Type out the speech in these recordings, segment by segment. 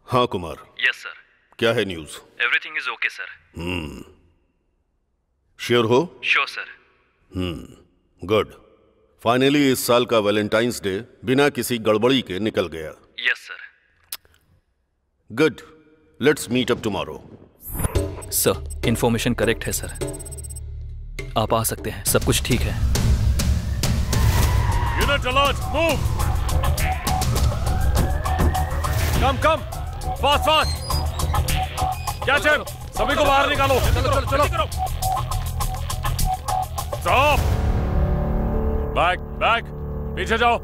हाँ Kumar. Yes sir. क्या है news? Everything is okay sir. Sure हो? Sure sir. गुड। फाइनली इस साल का वैलेंटाइंस डे बिना किसी गड़बड़ी के निकल गया। Yes sir. Good, let's meet up tomorrow. Sir information correct है सर, आप आ सकते हैं, सब कुछ ठीक है। Unit alert, move. Come fast क्या चैन, सभी को बाहर निकालो। चलो स्टॉप, बैक पीछे जाओ।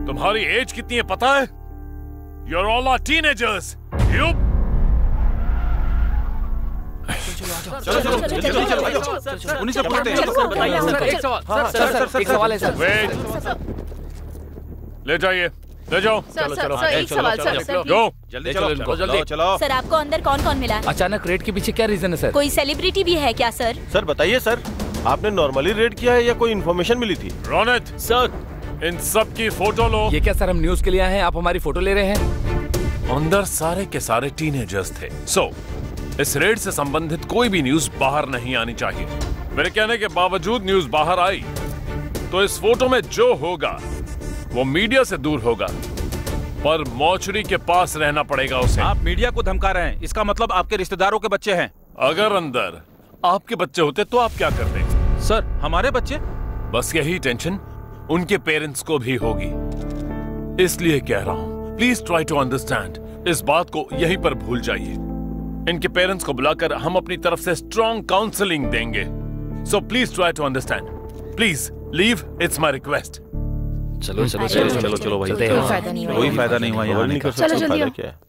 तुम्हारी एज कितनी है पता है? You're all are teenagers. You चलो उन्हीं से पूछते हैं। एक सवाल है सर। वेट, ले जाइए, ले जाओ। चलो एक सवाल सर। गो जल्दी चलो। सर आपको अंदर कौन कौन मिला? अचानक रेड के पीछे क्या रीजन है सर? कोई सेलिब्रिटी भी है क्या सर? सर बताइए सर, आपने नॉर्मली रेड किया है या कोई इन्फॉर्मेशन मिली थी? रोनित सर इन सब की फोटो लो। ये क्या सर, हम न्यूज के लिए आए हैं, आप हमारी फोटो ले रहे हैं? अंदर सारे के सारे टीनेजर्स थे। सो इस रेड से संबंधित कोई भी न्यूज बाहर नहीं आनी चाहिए। मेरे कहने के बावजूद न्यूज बाहर आई तो इस फोटो में जो होगा वो मीडिया से दूर होगा, पर मॉर्चरी के पास रहना पड़ेगा उसे। आप मीडिया को धमका रहे हैं, इसका मतलब आपके रिश्तेदारों के बच्चे हैं। अगर अंदर आपके बच्चे होते तो आप क्या करते? सर हमारे बच्चे? बस यही टेंशन उनके पेरेंट्स को भी होगी, इसलिए कह रहा हूं प्लीज ट्राई टू अंडरस्टैंड। इस बात को यहीं पर भूल जाइए। इनके पेरेंट्स को बुलाकर हम अपनी तरफ से स्ट्रॉन्ग काउंसलिंग देंगे। So please try to understand. Please leave, it's my request. चलो भाई, कोई फायदा नहीं हुआ यहाँ आने का। चलो जल्दी क्या है?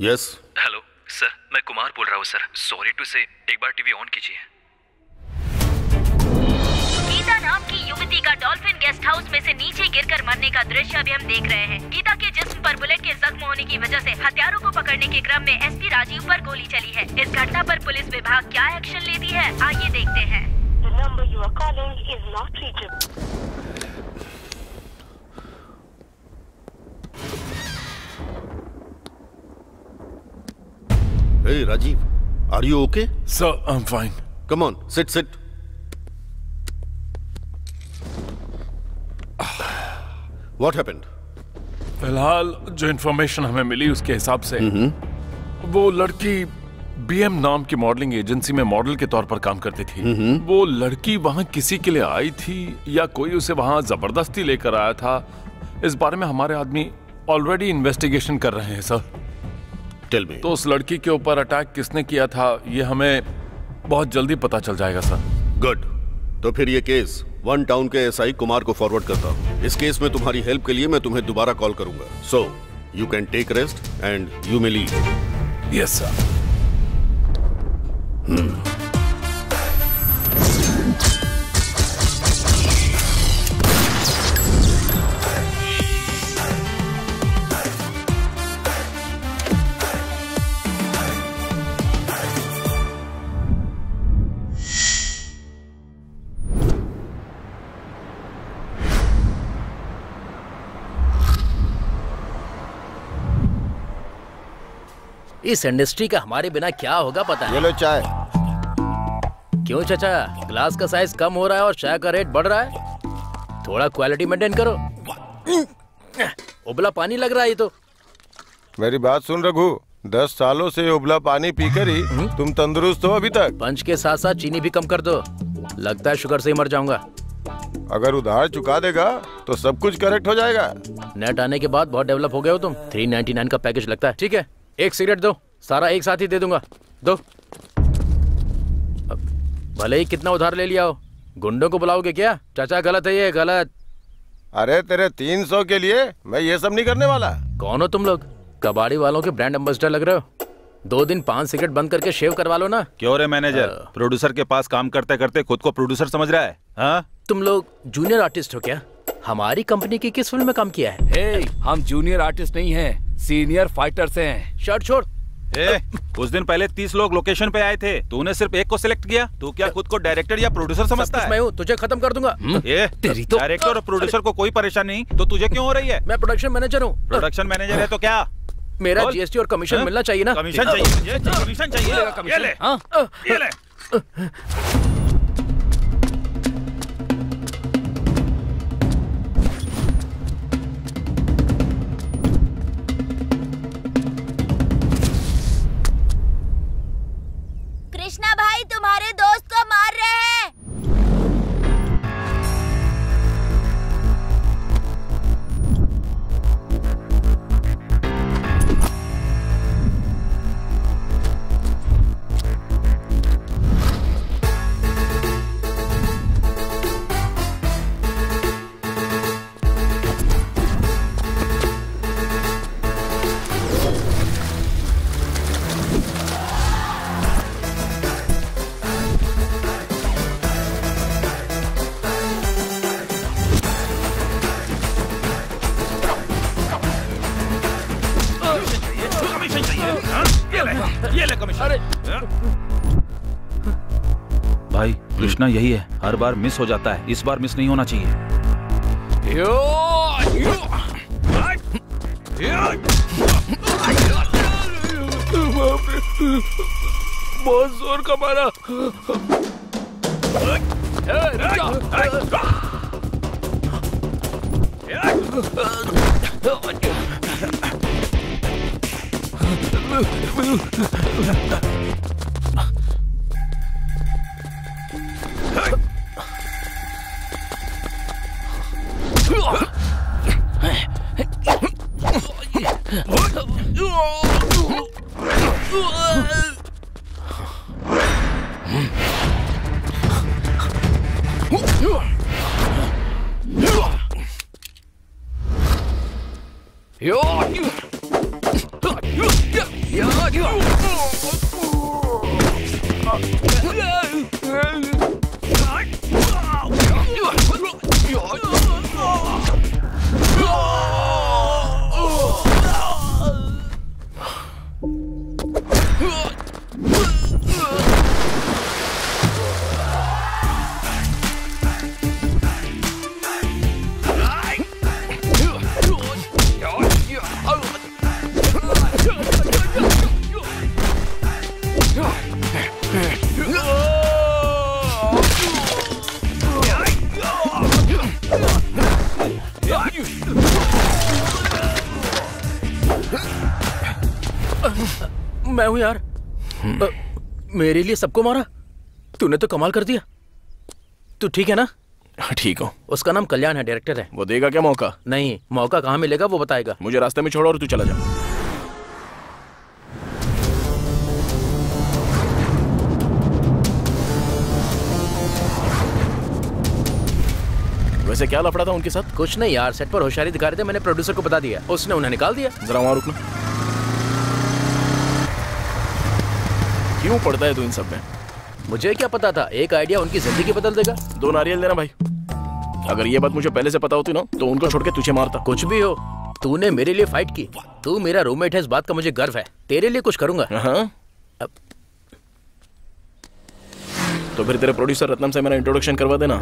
यस। हेलो सर, मैं कुमार बोल रहा हूँ सर। सॉरी टू से, एक बार टीवी ऑन कीजिए। गीता नाम की युवती का डॉल्फिन गेस्ट हाउस में से नीचे गिरकर मरने का दृश्य अभी हम देख रहे हैं। गीता के जिस्म पर बुलेट के जख्म होने की वजह से हत्यारों को पकड़ने के क्रम में एसपी राजीव पर गोली चली है। इस घटना पर पुलिस विभाग क्या एक्शन लेती है, आइए देखते हैं। The number you are calling is not reachable. Hey Rajiv, are you okay? Sir, I'm fine. Come on, sit. What happened? फिलहाल जो इन्फॉर्मेशन हमें मिली उसके हिसाब से वो लड़की बीएम नाम की मॉडलिंग एजेंसी में मॉडल के तौर पर काम करती थी। वो लड़की वहां किसी के लिए आई थी या कोई उसे वहां जबरदस्ती लेकर आया था, इस बारे में हमारे आदमी ऑलरेडी इन्वेस्टिगेशन कर रहे हैं सर। Tell me. तो उस लड़की के ऊपर अटैक किसने किया था ये हमें बहुत जल्दी पता चल जाएगा सर। गुड, तो फिर ये केस 1 टाउन के एसआई कुमार को फॉरवर्ड करता हूँ। इस केस में तुम्हारी हेल्प के लिए मैं तुम्हें दोबारा कॉल करूंगा। So you can take rest and you may leave. Yes sir. इस इंडस्ट्री का हमारे बिना क्या होगा पता है? ये लो चाय। क्यों चाचा, ग्लास का साइज कम हो रहा है और चाय का रेट बढ़ रहा है? थोड़ा क्वालिटी मेंटेन करो। उबला पानी लग रहा है ये तो। मेरी बात सुन रघु, 10 सालों से उबला पानी पीकर ही तुम तंदुरुस्त हो अभी तक। पंच के साथ साथ चीनी भी कम कर दो, लगता है शुगर से ही मर जाऊंगा। अगर उधार चुका देगा तो सब कुछ करेक्ट हो जाएगा। नेट आने के बाद बहुत डेवलप हो गए हो तुम। 399 का पैकेज लगता है। ठीक है, एक सिगरेट दो, सारा एक साथ ही दे दूंगा। दो। भले ही कितना उधार ले लिया हो, गुंडों को बुलाओगे क्या? चाचा गलत है ये, गलत। अरे तेरे 300 के लिए मैं ये सब नहीं करने वाला। कौन हो तुम लोग? कबाड़ी वालों के ब्रांड एम्बेसडर लग रहे हो। 2 दिन 5 सिगरेट बंद करके शेव करवा लो ना। क्यों रे मैनेजर, प्रोड्यूसर के पास काम करते करते खुद को प्रोड्यूसर समझ रहा है? हाँ? तुम लोग जूनियर आर्टिस्ट हो क्या? हमारी कंपनी की किस फिल्म में काम किया है? हे, हम जूनियर आर्टिस्ट नहीं हैं, सीनियर फाइटर्स हैं। शर्ट छोड़। उस दिन पहले 30 लोग लोकेशन पे आए थे, तूने सिर्फ एक को सिलेक्ट किया। तू क्या खुद को डायरेक्टर या प्रोड्यूसर समझता है? मैं हूँ, तुझे खत्म कर दूंगा। तेरी तो डायरेक्टर और प्रोड्यूसर को कोई परेशानी नहीं तो तुझे क्यों हो रही है? मैं प्रोडक्शन मैनेजर हूँ। प्रोडक्शन मैनेजर है तो क्या? मेरा जीएसटी और कमीशन मिलना चाहिए ना? कमीशन चाहिए, कमीशन चाहिए। ये ले, ये ले। कृष्णा भाई तुम्हारे दोस्त को मार रहे हैं। भाई कृष्णा यही है, हर बार मिस हो जाता है, इस बार मिस नहीं होना चाहिए। बहुत जोर का मारा। मैं हूं यार। मेरे लिए सबको मारा? तूने तो कमाल कर दिया। तू ठीक है ना? ठीक हूँ। उसका नाम कल्याण है, डायरेक्टर है। वो देगा क्या मौका? नहीं, मौका कहाँ मिलेगा वो बताएगा। मुझे रास्ते में छोड़ो और तू चला जा। वैसे क्या लफड़ा था उनके साथ? कुछ नहीं यार, सेट पर होशियारी दिखा रहे थे, मैंने प्रोड्यूसर को बता दिया, उसने उन्हें निकाल दिया। जरा वहां रुकना। क्यों पड़ता है तू इन सब में? मुझे क्या पता था, एक आइडिया उनकी जिंदगी बदल देगा। 2 नारियल देना भाई। अगर ये बात मुझे पहले से पता होती ना तो उनको छोड़ के तुझे मारता। कुछ भी हो, तूने मेरे लिए फाइट की। तू मेरा रूममेट है, इस बात का मुझे गर्व है। तेरे लिए कुछ करूंगा। अब तो फिर तेरे प्रोड्यूसर रत्नम से मेरा इंट्रोडक्शन करवा देना।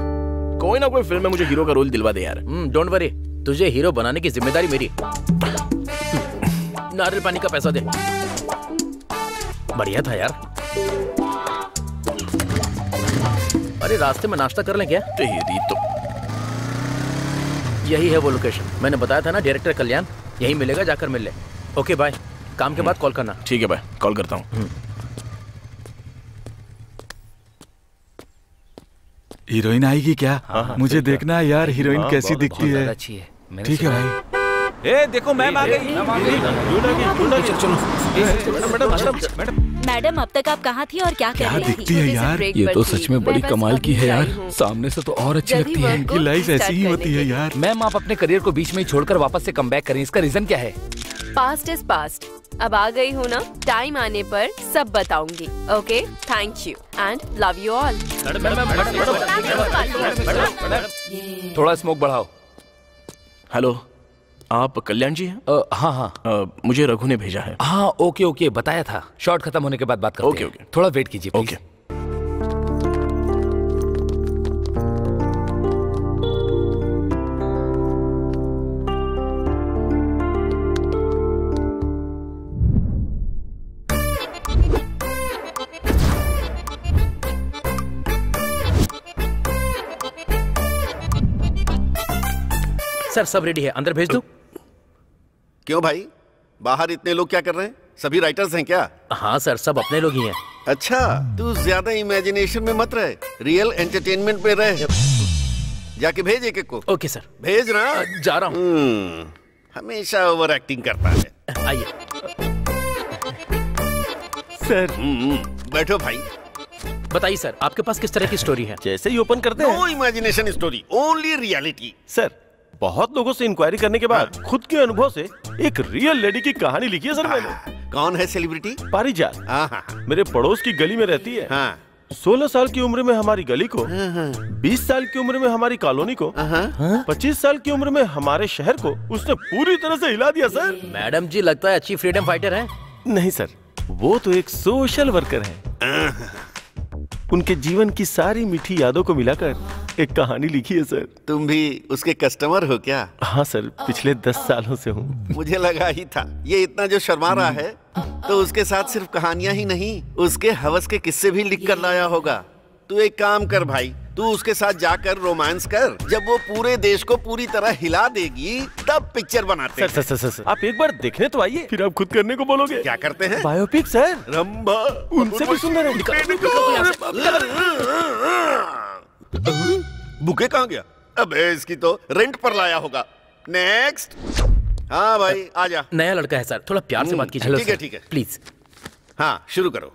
कोई ना कोई फिल्म में मुझे हीरो का रोल दिलवा दे यार। डोंट वरी, तुझे हीरो बनाने की जिम्मेदारी मेरी। नारियल पानी का पैसा दे। बढ़िया था यार। अरे रास्ते में नाश्ता कर लें क्या? तेरी तो। यही है वो लोकेशन, मैंने बताया था ना, डायरेक्टर कल्याण। यही मिलेगा, जाकर मिल ले। Okay bye. काम के बाद कॉल करना। ठीक है भाई, कॉल करता हूँ। हीरोइन आएगी क्या? मुझे देखना है यार हीरोइन कैसी दिखती है। अच्छी है। ठीक है भाई। ए देखो मैम आ गई। मैडम अब तक आप कहाँ थी और क्या कर रही थी? दिखती है यार, ये तो सच में बड़ी कमाल की है यार। सामने से तो और अच्छी लगती है। इनकी लाइफ ऐसी ही होती है यार। मैम आप अपने करियर को बीच में ही छोड़कर वापस से कमबैक करें, इसका रीजन क्या है? पास्ट इज पास्ट, अब आ गई हूँ ना, टाइम आने पर सब बताऊंगी। Okay, thank you and love you all. थोड़ा स्मोक बढ़ाओ। हेलो, आप कल्याण जी हैं? हाँ हाँ, मुझे रघु ने भेजा है। हाँ ओके ओके, बताया था। शॉट खत्म होने के बाद बात करते हैं। ओके। थोड़ा वेट कीजिए प्लीज। ओके। सर सब रेडी है, अंदर भेज दूं? क्यों भाई, बाहर इतने लोग क्या कर रहे हैं? सभी राइटर्स हैं क्या? हाँ सर, सब अपने लोग ही हैं। अच्छा, तू ज्यादा इमेजिनेशन में मत रहे, रियल एंटरटेनमेंट पे रहे। जाके भेज एक को। ओके सर, भेज ना। जा रहा हूँ। हमेशा ओवर एक्टिंग करता है। आइए सर। बैठो भाई। बताइए सर, आपके पास किस तरह की स्टोरी है? जैसे ही ओपन करते हैं। No imagination story, only reality. Sir, बहुत लोगों से इंक्वायरी करने के बाद खुद के अनुभव से एक रियल लेडी की कहानी लिखी है सर मैंने। कौन है सेलिब्रिटी? पारिजात। मेरे पड़ोस की गली में रहती है। 16 साल की उम्र में हमारी गली को, 20 साल की उम्र में हमारी कॉलोनी को, 25 साल की उम्र में हमारे शहर को उसने पूरी तरह से हिला दिया सर। मैडम जी लगता है अच्छी फ्रीडम फाइटर है। नहीं सर, वो तो एक सोशल वर्कर है। उनके जीवन की सारी मीठी यादों को मिलाकर एक कहानी लिखी है सर। तुम भी उसके कस्टमर हो क्या? हाँ सर, पिछले 10 सालों से हूँ। मुझे लगा ही था, ये इतना जो शर्मा रहा है तो उसके साथ सिर्फ कहानियां ही नहीं, उसके हवस के किस्से भी लिख कर लाया होगा। तू एक काम कर भाई, तू उसके साथ जाकर रोमांस कर। जब वो पूरे देश को पूरी तरह हिला देगी तब पिक्चर बनाते हैं। सर, आप एक बार देखने तो आइए, फिर आप खुद करने को बोलोगे। क्या करते हैं? Biopic sir. रंभा उनसे भी सुंदर है। बुके कहाँ गया? अबे इसकी तो रेंट पर लाया होगा। नेक्स्ट। हाँ भाई आजा। नया लड़का है सर, थोड़ा प्यार से बात कीजिए। ठीक है ठीक है, प्लीज। हाँ शुरू करो।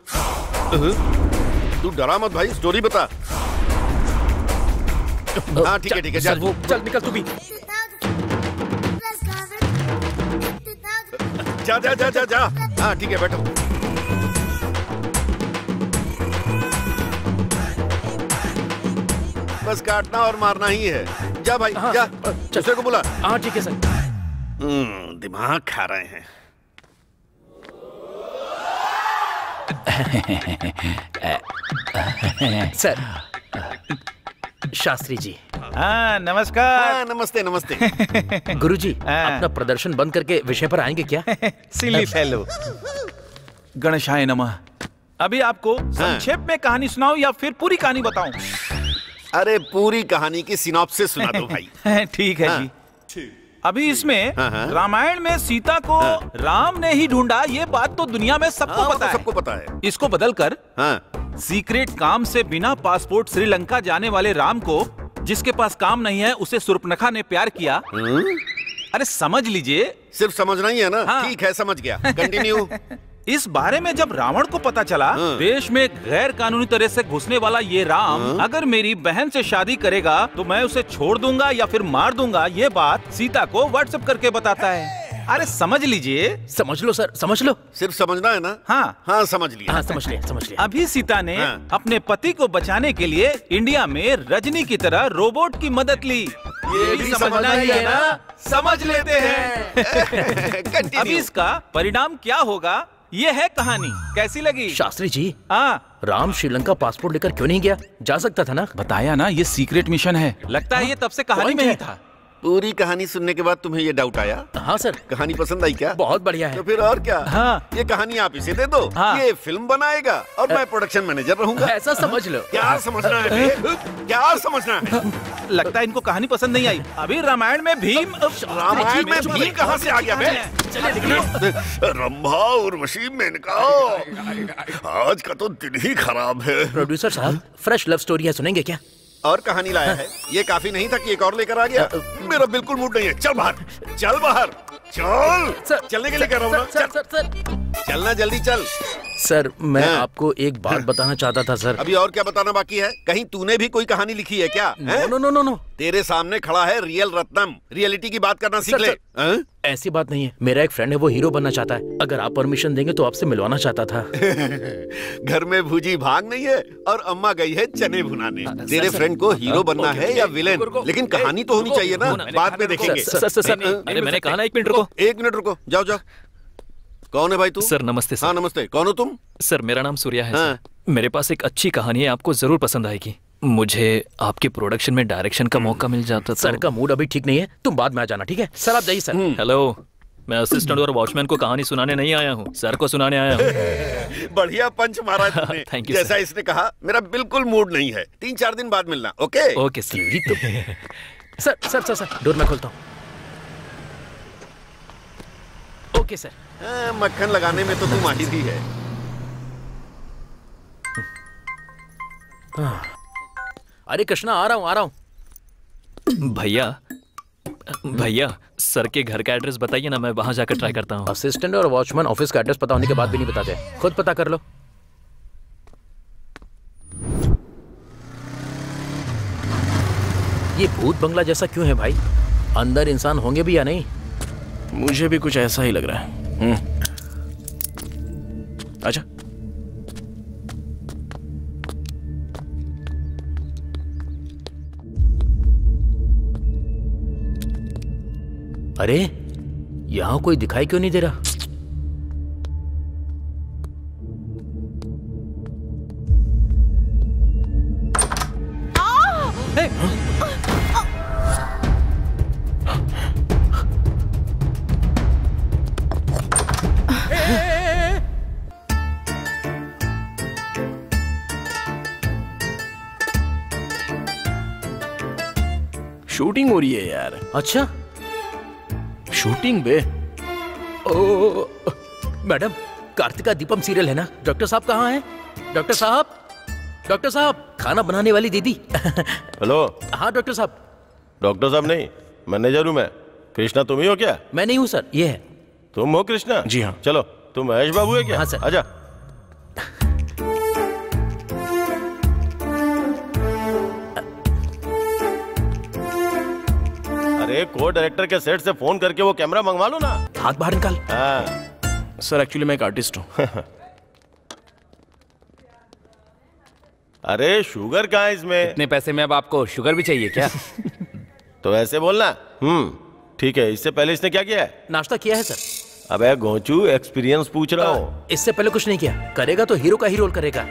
तू डरा मत भाई, स्टोरी बता। हाँ ठीक है चल वो चल निकल तू भी। जा जा जा जा जा। हाँ ठीक है, बैठो। बस काटना और मारना ही है। जा भाई जा, दूसरे को बुला। हाँ ठीक है सर। दिमाग खा रहे हैं। सर, शास्त्री जी। हाँ नमस्कार। हाँ नमस्ते नमस्ते। गुरुजी, अपना प्रदर्शन बंद करके विषय पर आएंगे क्या? सिली फेलो। गणेशाय नमः। अभी आपको संक्षेप में कहानी सुनाऊं या फिर पूरी कहानी बताऊं? अरे पूरी कहानी की सिनॉप्सिस सुना दो भाई। ठीक है जी। अभी इसमें रामायण में सीता को राम ने ही ढूंढा, ये बात तो दुनिया में सबको पता है। सबको पता है। इसको बदलकर सीक्रेट काम से बिना पासपोर्ट श्रीलंका जाने वाले राम को, जिसके पास काम नहीं है, उसे सुर्पनखा ने प्यार किया। अरे समझ लीजिए। सिर्फ समझना ही है ना? ठीक है समझ गया, कंटिन्यू। इस बारे में जब रावण को पता चला देश में गैर कानूनी तरह से घुसने वाला ये राम अगर मेरी बहन से शादी करेगा तो मैं उसे छोड़ दूंगा या फिर मार दूंगा, ये बात सीता को व्हाट्सएप करके बताता है। अरे समझ लीजिए। समझ लो सर, समझ लो। सिर्फ समझना है ना? हाँ हाँ समझ लिया। हाँ समझ लिया, समझ लिया। अभी सीता ने अपने पति को बचाने के लिए इंडिया में रजनी की तरह रोबोट की मदद ली। ये भी समझना ही है ना? समझ लेते हैं। अभी इसका परिणाम क्या होगा, ये है कहानी। कैसी लगी? शास्त्री जी, राम श्रीलंका पासपोर्ट लेकर क्यों नहीं गया? जा सकता था ना? बताया ना, ये सीक्रेट मिशन है। लगता है ये तब से कहानी में ही था। पूरी कहानी सुनने के बाद तुम्हें ये डाउट आया? हाँ सर। कहानी पसंद आई क्या? बहुत बढ़िया है। तो फिर और क्या? हाँ। ये कहानी आप इसे दे दो। हाँ। ये फिल्म बनाएगा और मैं प्रोडक्शन मैनेजर रहूंगा। ऐसा समझ लो। क्या समझना है? क्या समझना है? लगता है इनको कहानी पसंद नहीं आई। अभी रामायण में भीम कहाँ से आ गया? रंभा उर्वशी मेनका, आज का तो दिन ही खराब है। प्रोड्यूसर साहब, फ्रेश लव स्टोरी है, सुनेंगे क्या? और कहानी लाया है? ये काफी नहीं था कि एक और लेकर आ गया? मेरा बिल्कुल मूड नहीं है। चल बाहर, चल बाहर, चल। चलने के लिए कह रहा हूँ ना। चलना जल्दी चल। सर मैं आपको एक बात बताना चाहता था सर। अभी और क्या बताना बाकी है? कहीं तूने भी कोई कहानी लिखी है क्या? No no no no. तेरे सामने खड़ा है रियल रत्नम, रियलिटी की बात करना सीख ले। ऐसी बात नहीं है, मेरा एक फ्रेंड है, वो हीरो बनना चाहता है। अगर आप परमिशन देंगे तो आपसे मिलवाना चाहता था। घर में भूजी भाग नहीं है और अम्मा गई है चने भुनाने। तेरे फ्रेंड को हीरो बनना है या विलेन? लेकिन कहानी तो होनी चाहिए ना, बाद में देखेंगे। अरे मैंने कहा ना 1 मिनट रुको। 1 मिनट रुको, जाओ जाओ। कौन है भाई तू? सर नमस्ते सर। हाँ नमस्ते, कौन हो तुम? सर मेरा नाम सूर्या है। हाँ। मेरे पास एक अच्छी कहानी है, आपको जरूर पसंद आएगी। मुझे आपके प्रोडक्शन में डायरेक्शन का मौका मिल जाता। सर का मूड अभी ठीक नहीं है, तुम बाद में आ जाना, ठीक है? सर आप जाइए सर। हेलो, मैं असिस्टेंट और वॉचमैन को कहानी सुनाने नहीं आया हूँ, सर को सुनाने आया हूँ। बढ़िया पंच मारा तुमने। Thank you. जैसा इसने कहा, मेरा बिल्कुल मूड नहीं है। 3-4 दिन बाद मिलना। Okay okay sir. Sir door मैं खोलता हूँ। Okay sir. मक्खन लगाने में तो तू माहिर ही है। अरे कृष्णा, आ रहा हूँ। भैया सर के घर का एड्रेस बताइए ना, मैं वहां जाकर ट्राई करता हूँ। असिस्टेंट और वॉचमैन ऑफिस का एड्रेस पता होने के बाद भी नहीं बताते, खुद पता कर लो। ये भूत बंगला जैसा क्यों है भाई? अंदर इंसान होंगे भी या नहीं? मुझे भी कुछ ऐसा ही लग रहा है। अच्छा अरे यहां कोई दिखाई क्यों नहीं दे रहा? शूटिंग हो रही है यार। अच्छा शूटिंग बे। ओ मैडम, कार्तिका दीपम सीरियल है ना? डॉक्टर साहब कहाँ हैं? डॉक्टर साहब, खाना बनाने वाली दीदी। हेलो। हाँ डॉक्टर साहब। डॉक्टर साहब नहीं, मैनेजर हूँ मैं। कृष्णा तुम ही हो क्या? मैं नहीं हूँ सर, ये है। तुम हो कृष्णा? जी हाँ। चलो, तुम महेश बाबू है क्या? हाँ सर। आजा। अरे को डायरेक्टर के सेट से फोन करके वो कैमरा मंगवा लो ना। हाथ बाहर निकाल। हाँ। सर एक्चुअली मैं एक आर्टिस्ट हूँ। अरे शुगर कहाँ है इसमें? इतने पैसे में अब आपको शुगर भी चाहिए क्या? तो ऐसे बोलना। ठीक है। इससे पहले इसने क्या किया है? नाश्ता किया है सर। अबे घोंचू, एक्सपीरियंस पूछ रहा हूँ। इससे पहले कुछ नहीं किया। करेगा तो हीरो का ही रोल करेगा।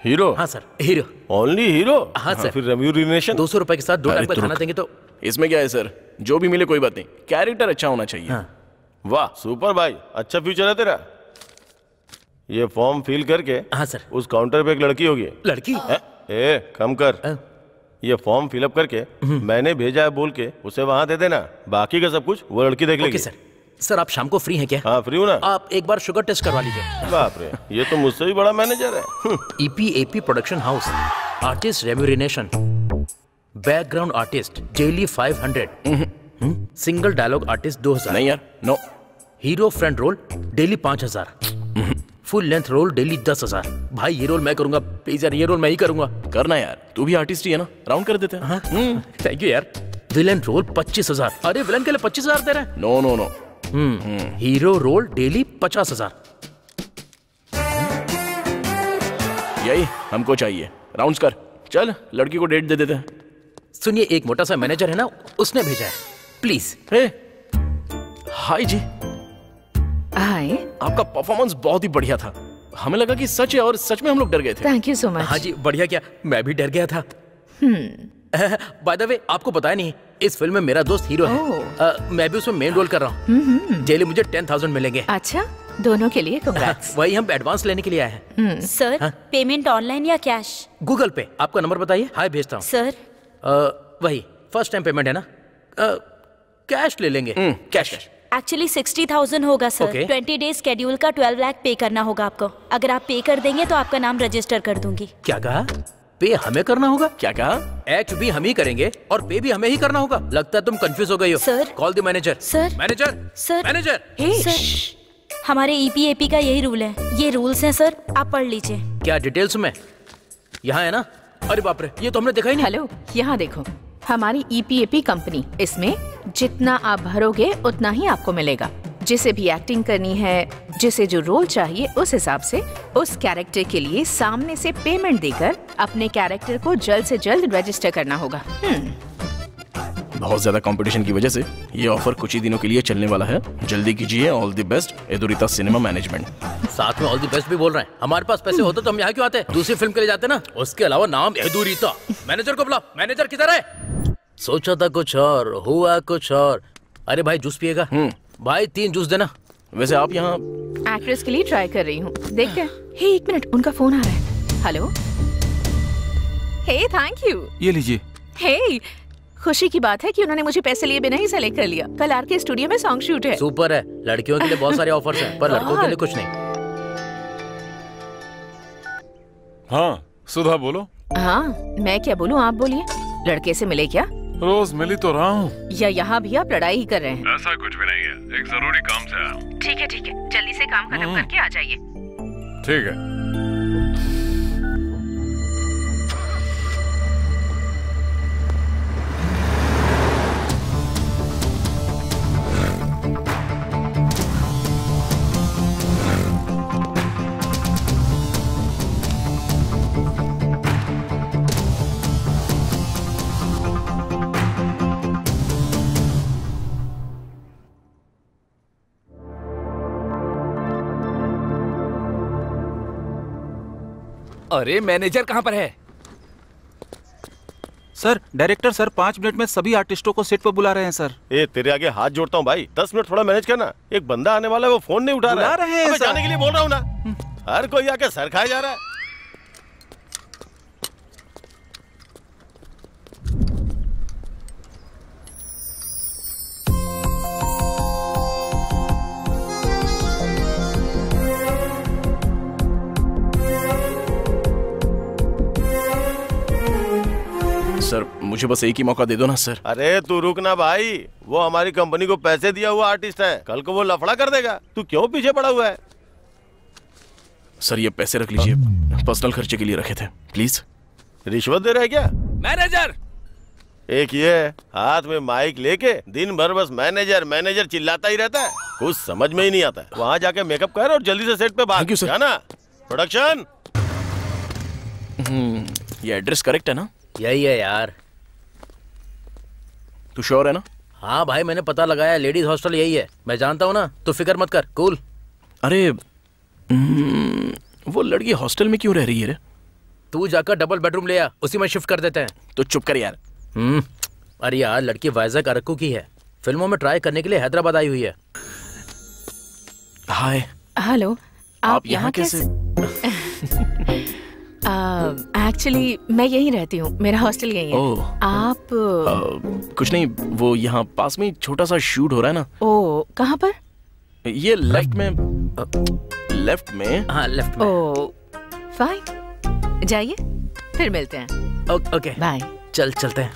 हीरो? हाँ सर, हीरो। Only hero? हाँ सर। फिर रेम्यूनरेशन 200 रुपए के साथ 2 लाख का खाना देंगे तो। इसमें क्या है सर, जो भी मिले कोई बात नहीं, कैरेक्टर अच्छा होना चाहिए। हाँ। वाह सुपर भाई, अच्छा फ्यूचर है तेरा। ये फॉर्म फिल करके। हाँ सर। उस काउंटर पे एक लड़की होगी। लड़की? कम कर। ये फॉर्म फिलअप करके मैंने भेजा है बोल के उसे वहां दे देना। बाकी का सब कुछ वो लड़की देख लेगी। सर आप शाम को फ्री हैं क्या? हाँ फ्री हूँ ना। आप एक बार शुगर टेस्ट करवा लीजिए। बाप रे, ये तो मुझसे भी बड़ा मैनेजर है। EPAP production house, artist remuneration, background artist daily 500, single dialogue artist 2000। नहीं यार, no. Hero front role daily 5000, full length role daily 10,000। भाई ये रोल मैं करूंगा, प्लीज यार, ये रोल मैं ही करूंगा। करना यार, तू भी आर्टिस्ट ही है ना, राउंड कर देते हैं। थैंक यू यार। Villain role 25,000। अरे विलन के लिए 25,000 दे रहे हैं? No no no. Hero role daily 50,000। यही हमको चाहिए। राउंड्स कर, चल लड़की को डेट दे देते हैं। सुनिए, एक मोटा सा मैनेजर है ना, उसने भेजा है, प्लीज। हाय जी। हाय। आपका परफॉर्मेंस बहुत ही बढ़िया था। हमें लगा कि सच है और सच में हम लोग डर गए थे। Thank you so much. हाँ जी, बढ़िया क्या, मैं भी डर गया था। बाय द वे, आपको बताया नहीं, इस फिल्म में मेरा दोस्त हीरो है। मैं भी उसमें मेन रोल कर रहा हूँ। डेली मुझे 10,000 मिलेंगे। अच्छा, दोनों के लिए कांग्रेट्स। वही हम एडवांस लेने के लिए आए हैं। सर, पेमेंट ऑनलाइन या कैश? गूगल पे। आपका नंबर बताइए, हाय भेजता हूँ। सर वही फर्स्ट टाइम पेमेंट है ना, कैश ले लेंगे। कैश। एक्चुअली 60,000 होगा सर। Okay. 20 डेज स्केड्यूल का 12 लाख पे करना होगा आपको। अगर आप पे कर देंगे तो आपका नाम रजिस्टर कर दूंगी। क्या कहा? पे हमें करना होगा? क्या कहा? एक्ट भी हम ही करेंगे और पे भी हमें ही करना होगा। लगता है तुम कंफ्यूज हो गई हो। Sir, call the manager. Sir, manager, sir, manager. Sir, हमारे ईपीएपी का यही रूल है। ये रूल्स हैं सर, आप पढ़ लीजिए। क्या डिटेल्स में? यहाँ है ना? अरे बाप रे, ये तो हमने देखा ही नहीं। हेलो, यहाँ देखो, हमारी ईपीएपी कंपनी, इसमें जितना आप भरोगे उतना ही आपको मिलेगा। जिसे भी एक्टिंग करनी है, जिसे जो रोल चाहिए, उस हिसाब से उस कैरेक्टर के लिए सामने से पेमेंट देकर अपने कैरेक्टर को जल्द से जल्द रजिस्टर करना होगा। बहुत ज्यादा कंपटीशन की वजह से ये ऑफर कुछ ही दिनों के लिए चलने वाला है। जल्दी कीजिए। ऑल द बेस्ट, एदुरिता सिनेमा मैनेजमेंट। साथ में ऑल द बेस्ट भी बोल रहे हैं। हमारे पास पैसे होते तो हम यहाँ क्यों आते? दूसरी फिल्म के लिए जाते ना। उसके अलावा नाम एदुरिता। मैनेजर को बुलाओ। मैनेजर किधर है? सोचा था कुछ और, हुआ कुछ और। अरे भाई, जूस पिएगा? भाई 3 जूस देना। वैसे आप यहाँ एक्ट्रेस के लिए ट्राई कर रही हूँ, देखते हैं। हे, 1 मिनट, उनका फोन आ रहा है। हेलो। Hey, thank you. ये लीजिए। हे, खुशी की बात है कि उन्होंने मुझे पैसे लिए बिना ही सेलेक्ट कर लिया। कल आरके स्टूडियो में सॉन्ग शूट है। सुपर है। लड़कियों के लिए बहुत सारे ऑफर्स हैं, पर लड़कों के लिए कुछ नहीं। हाँ, सुधा बोलो। हाँ, मैं क्या बोलूँ, आप बोलिए। लड़के से मिले क्या? रोज मिली तो रहा हूँ। या यहाँ भी आप लड़ाई ही कर रहे हैं? ऐसा कुछ भी नहीं है, एक जरूरी काम से आया हूँ। ठीक है, जल्दी से काम खत्म करके आ जाइए। ठीक है। अरे मैनेजर कहाँ पर है? सर, डायरेक्टर सर 5 मिनट में सभी आर्टिस्टों को सेट पर बुला रहे हैं सर। ए, तेरे आगे हाथ जोड़ता हूँ भाई, 10 मिनट थोड़ा मैनेज करना। एक बंदा आने वाला है, वो फोन नहीं उठा रहा है। बुला रहे हैं सर। जाने के लिए बोल रहा हूँ ना। हर कोई आके सर खाया जा रहा है। सर, मुझे बस एक ही मौका दे दो ना सर। अरे तू रुक ना भाई, वो हमारी कंपनी को पैसे दिया हुआ आर्टिस्ट है। कल को वो लफड़ा कर देगा। तू क्यों पीछे पड़ा हुआ है? सर, ये पैसे रख लीजिए, पर्सनल खर्चे के लिए रखे थे, प्लीज। रिश्वत दे रहा है क्या? मैनेजर! एक ये हाथ में माइक लेके दिन भर बस मैनेजर मैनेजर चिल्लाता ही रहता है, कुछ समझ में ही नहीं आता। वहाँ जाके मेकअप कर और जल्दी से सेट पे भाग जाना। प्रोडक्शन। ये एड्रेस करेक्ट है ना? यही है यार। तू श्योर है ना? हाँ भाई, मैंने पता लगाया, लेडीज हॉस्टल यही है। मैं जानता हूँ ना, तू फिक्र मत कर। कूल। अरे वो लड़की हॉस्टल में क्यों रह रही है रे? तू जाकर डबल बेडरूम ले आ, उसी में शिफ्ट कर देते हैं। तो चुप कर यार। अरे यार, लड़की वाइजैक अरक्कू की है, फिल्मों में ट्राई करने के लिए हैदराबाद आई हुई है। हाय। हेलो, आप यहाँ कैसे? एक्चुअली मैं यहीं रहती हूँ, मेरा हॉस्टल यहीं है। आप? कुछ नहीं, वो यहाँ पास में छोटा सा शूट हो रहा है ना। ओ, कहाँ पर? ये लेफ्ट में। लेफ्ट में? हाँ, लेफ्ट में। ओ, फाइन, जाइए, फिर मिलते हैं। Okay, bye. चलते हैं।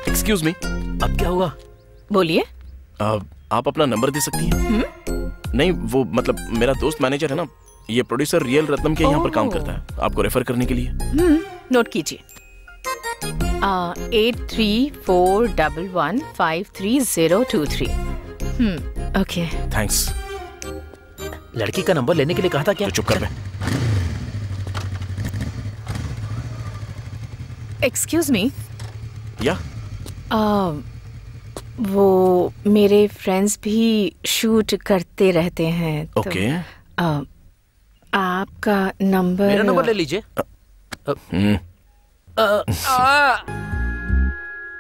Excuse me. अब क्या हुआ? बोलिए। आप अपना नंबर दे सकती हैं? नहीं, वो मतलब मेरा दोस्त मैनेजर है ना, ये प्रोड्यूसर रियल रत्नम के यहाँ पर काम करता है, आपको रेफर करने के लिए। नोट कीजिए। 8341153023। Okay, thanks. लड़की का नंबर लेने के लिए कहा था क्या? तो चुप कर बे। Excuse me. या? वो मेरे फ्रेंड्स भी शूट करते रहते हैं। ओके। आपका नंबर? मेरा नंबर ले लीजिए।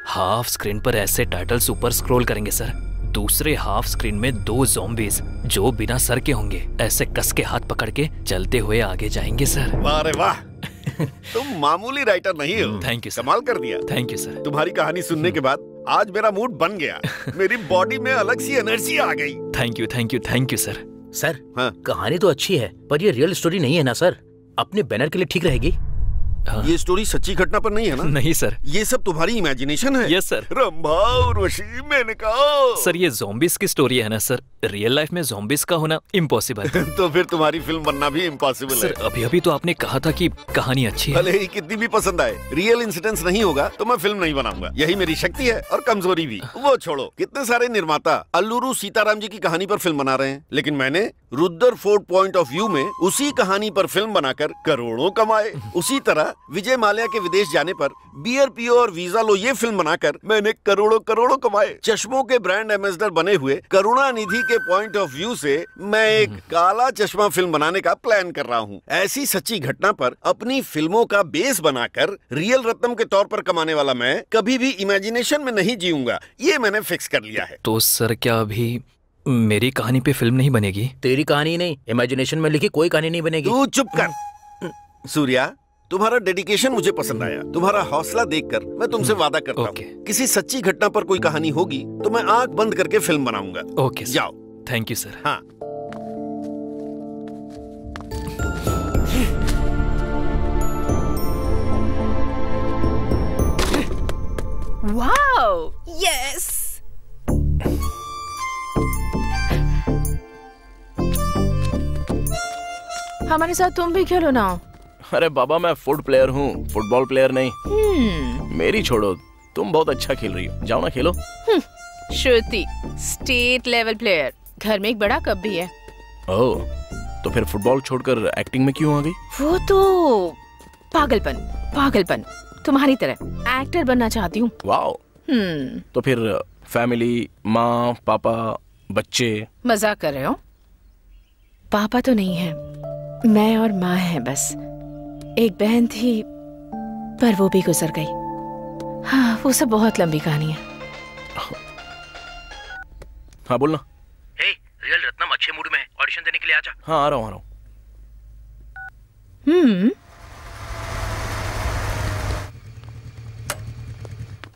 हाफ स्क्रीन पर ऐसे टाइटल्स ऊपर स्क्रॉल करेंगे सर। दूसरे हाफ स्क्रीन में 2 ज़ॉम्बीज जो बिना सर के होंगे ऐसे कस के हाथ पकड़ के चलते हुए आगे जाएंगे सर। वाह रे वाह, तुम मामूली राइटर नहीं हो। थैंक यू, कमाल कर दिया। Thank you sir. तुम्हारी कहानी सुनने के बाद आज मेरा मूड बन गया। मेरी बॉडी में अलग सी एनर्जी आ गई। Thank you, thank you, thank you sir. Sir, कहानी तो अच्छी है पर ये रियल स्टोरी नहीं है ना सर? अपने बैनर के लिए ठीक रहेगी? ये स्टोरी सच्ची घटना पर नहीं है ना? नहीं सर, ये सब तुम्हारी इमेजिनेशन है। Yes sir. Rambha Urvashi Menaka. Sir ये ज़ॉम्बीज की स्टोरी है ना सर, रियल लाइफ में ज़ॉम्बीज का होना इम्पॉसिबल है। तो फिर तुम्हारी फिल्म बनना भी इम्पॉसिबल है। सर अभी अभी तो आपने कहा था कि कहानी अच्छी है। भले ही कितनी भी पसंद आए, रियल इंसिडेंट्स नहीं होगा तो मैं फिल्म नहीं बनाऊंगा। यही मेरी शक्ति है और कमजोरी भी। वो छोड़ो, कितने सारे निर्माता अल्लूरू सीताराम जी की कहानी पर फिल्म बना रहे हैं, लेकिन मैंने रुद्रफोर्ड पॉइंट ऑफ व्यू में उसी कहानी पर फिल्म बनाकर करोड़ों कमाए। उसी तरह विजय माल्या के विदेश जाने पर बियर पियो और वीजा लो ये फिल्म बनाकर मैंने करोड़ों करोड़ों कमाए। चश्मों के ब्रांड एम्बेसडर बने हुए करुणानिधि के पॉइंट ऑफ व्यू से मैं एक काला चश्मा फिल्म बनाने का प्लान कर रहा हूँ। ऐसी सच्ची घटना पर अपनी फिल्मों का बेस बनाकर रियल रत्नम के तौर पर कमाने वाला मैं कभी भी इमेजिनेशन में नहीं जीऊंगा। ये मैंने फिक्स कर लिया है। तो सर क्या अभी मेरी कहानी पे फिल्म नहीं बनेगी? तेरी कहानी नहीं, इमेजिनेशन में लिखी कोई कहानी नहीं बनेगी। तू चुप कर। सूर्या, तुम्हारा डेडिकेशन मुझे पसंद आया। तुम्हारा हौसला देखकर मैं तुमसे वादा करता हूँ, किसी सच्ची घटना पर कोई कहानी होगी तो मैं आंख बंद करके फिल्म बनाऊंगा। ओके जाओ। Thank you sir. हाँ। Wow, yes. हमारे साथ तुम भी खेलो ना। अरे बाबा मैं फुट प्लेयर हूँ, फुटबॉल प्लेयर नहीं। मेरी छोड़ो, तुम बहुत अच्छा खेल रही हो, जाओ ना खेलो। श्रुति स्टेट लेवल प्लेयर, घर में एक बड़ा कप भी है। ओह, तो फिर फुटबॉल छोड़कर एक्टिंग में क्यों आ गई? वो तो पागलपन तुम्हारी तरह एक्टर बनना चाहती हूँ। वाओ। तो फिर फैमिली, माँ पापा बच्चे? मजाक कर रहे हो? पापा तो नहीं है, मैं और माँ है बस। एक बहन थी पर वो भी गुजर गई। हाँ, वो सब बहुत लंबी कहानी है। हाँ बोलना। हे, रियल रत्नम अच्छे मूड में है, ऑडिशन देने के लिए आजा। हाँ आ रहा हूँ।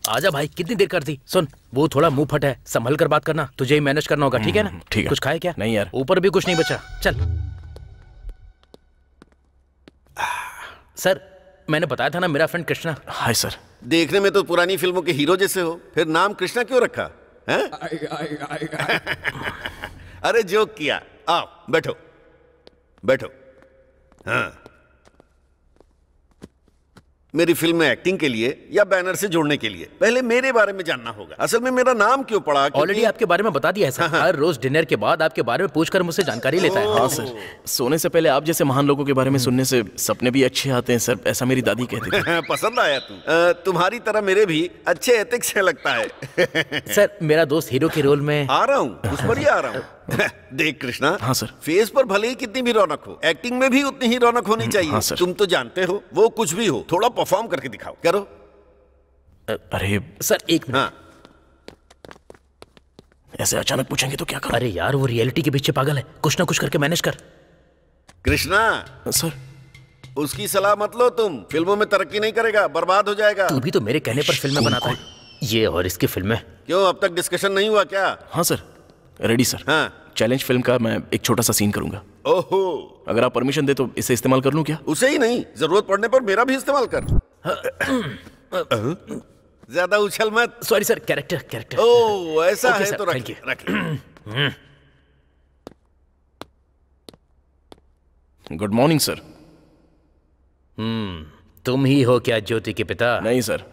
आजा भाई, कितनी देर कर दी? सुन, वो थोड़ा मुंह फट है, संभल कर बात करना, तुझे ही मैनेज करना होगा, ठीक है ना? ठीक है। कुछ खाए क्या? नहीं यार, ऊपर भी कुछ नहीं बचा। चल। सर, मैंने बताया था ना, मेरा फ्रेंड कृष्णा। Hi sir. देखने में तो पुरानी फिल्मों के हीरो जैसे हो, फिर नाम कृष्णा क्यों रखा है? अरे जोक किया। आओ बैठो बैठो। हाँ, मेरी फिल्म में एक्टिंग के लिए या बैनर से जोड़ने के लिए पहले मेरे बारे में जानना होगा। असल में मेरा नाम क्यों पड़ा? ऑलरेडी आपके बारे में बता दिया है सर। हर रोज डिनर के बाद आपके बारे में पूछकर मुझसे जानकारी लेता है। हाँ सर, सोने से पहले आप जैसे महान लोगों के बारे में सुनने से सपने भी अच्छे आते हैं सर, ऐसा मेरी दादी कहती थी। पसंद आया तुम्हारी तरह मेरे भी अच्छे एथिक्स है लगता है। सर, मेरा दोस्त हीरो के रोल में आ रहा हूँ, उस पर ही आ रहा हूँ। देख कृष्णा। हाँ सर। फेस पर भले ही कितनी भी रौनक हो, एक्टिंग में भी उतनी ही रौनक होनी चाहिए। हाँ सर। तुम तो जानते हो, वो कुछ भी हो, थोड़ा परफॉर्म करके दिखाओ। करो। अरे सर एक मिनट। हाँ। ऐसे अचानक पूछेंगे तो क्या करूं? अरे यार, वो रियलिटी के पीछे पागल है, कुछ ना कुछ करके मैनेज कर। कृष्णा सर, उसकी सलाह मत लो तुम, फिल्मों में तरक्की नहीं करेगा, बर्बाद हो जाएगा। तू भी तो मेरे कहने पर फिल्में बनाता है। ये और इसकी फिल्में। क्यों, अब तक डिस्कशन नहीं हुआ क्या? हाँ सर, रेडी सर। हाँ। चैलेंज फिल्म का मैं एक छोटा सा सीन करूंगा। ओहो, अगर आप परमिशन दे तो इसे इस्तेमाल कर लूं क्या? उसे ही नहीं, जरूरत पड़ने पर मेरा भी इस्तेमाल कर। ज्यादा उछल मत। Sorry sir, character. ओह ऐसा Okay, है sir, तो रख ले। Good morning sir. तुम ही हो क्या ज्योति के पिता? नहीं सर,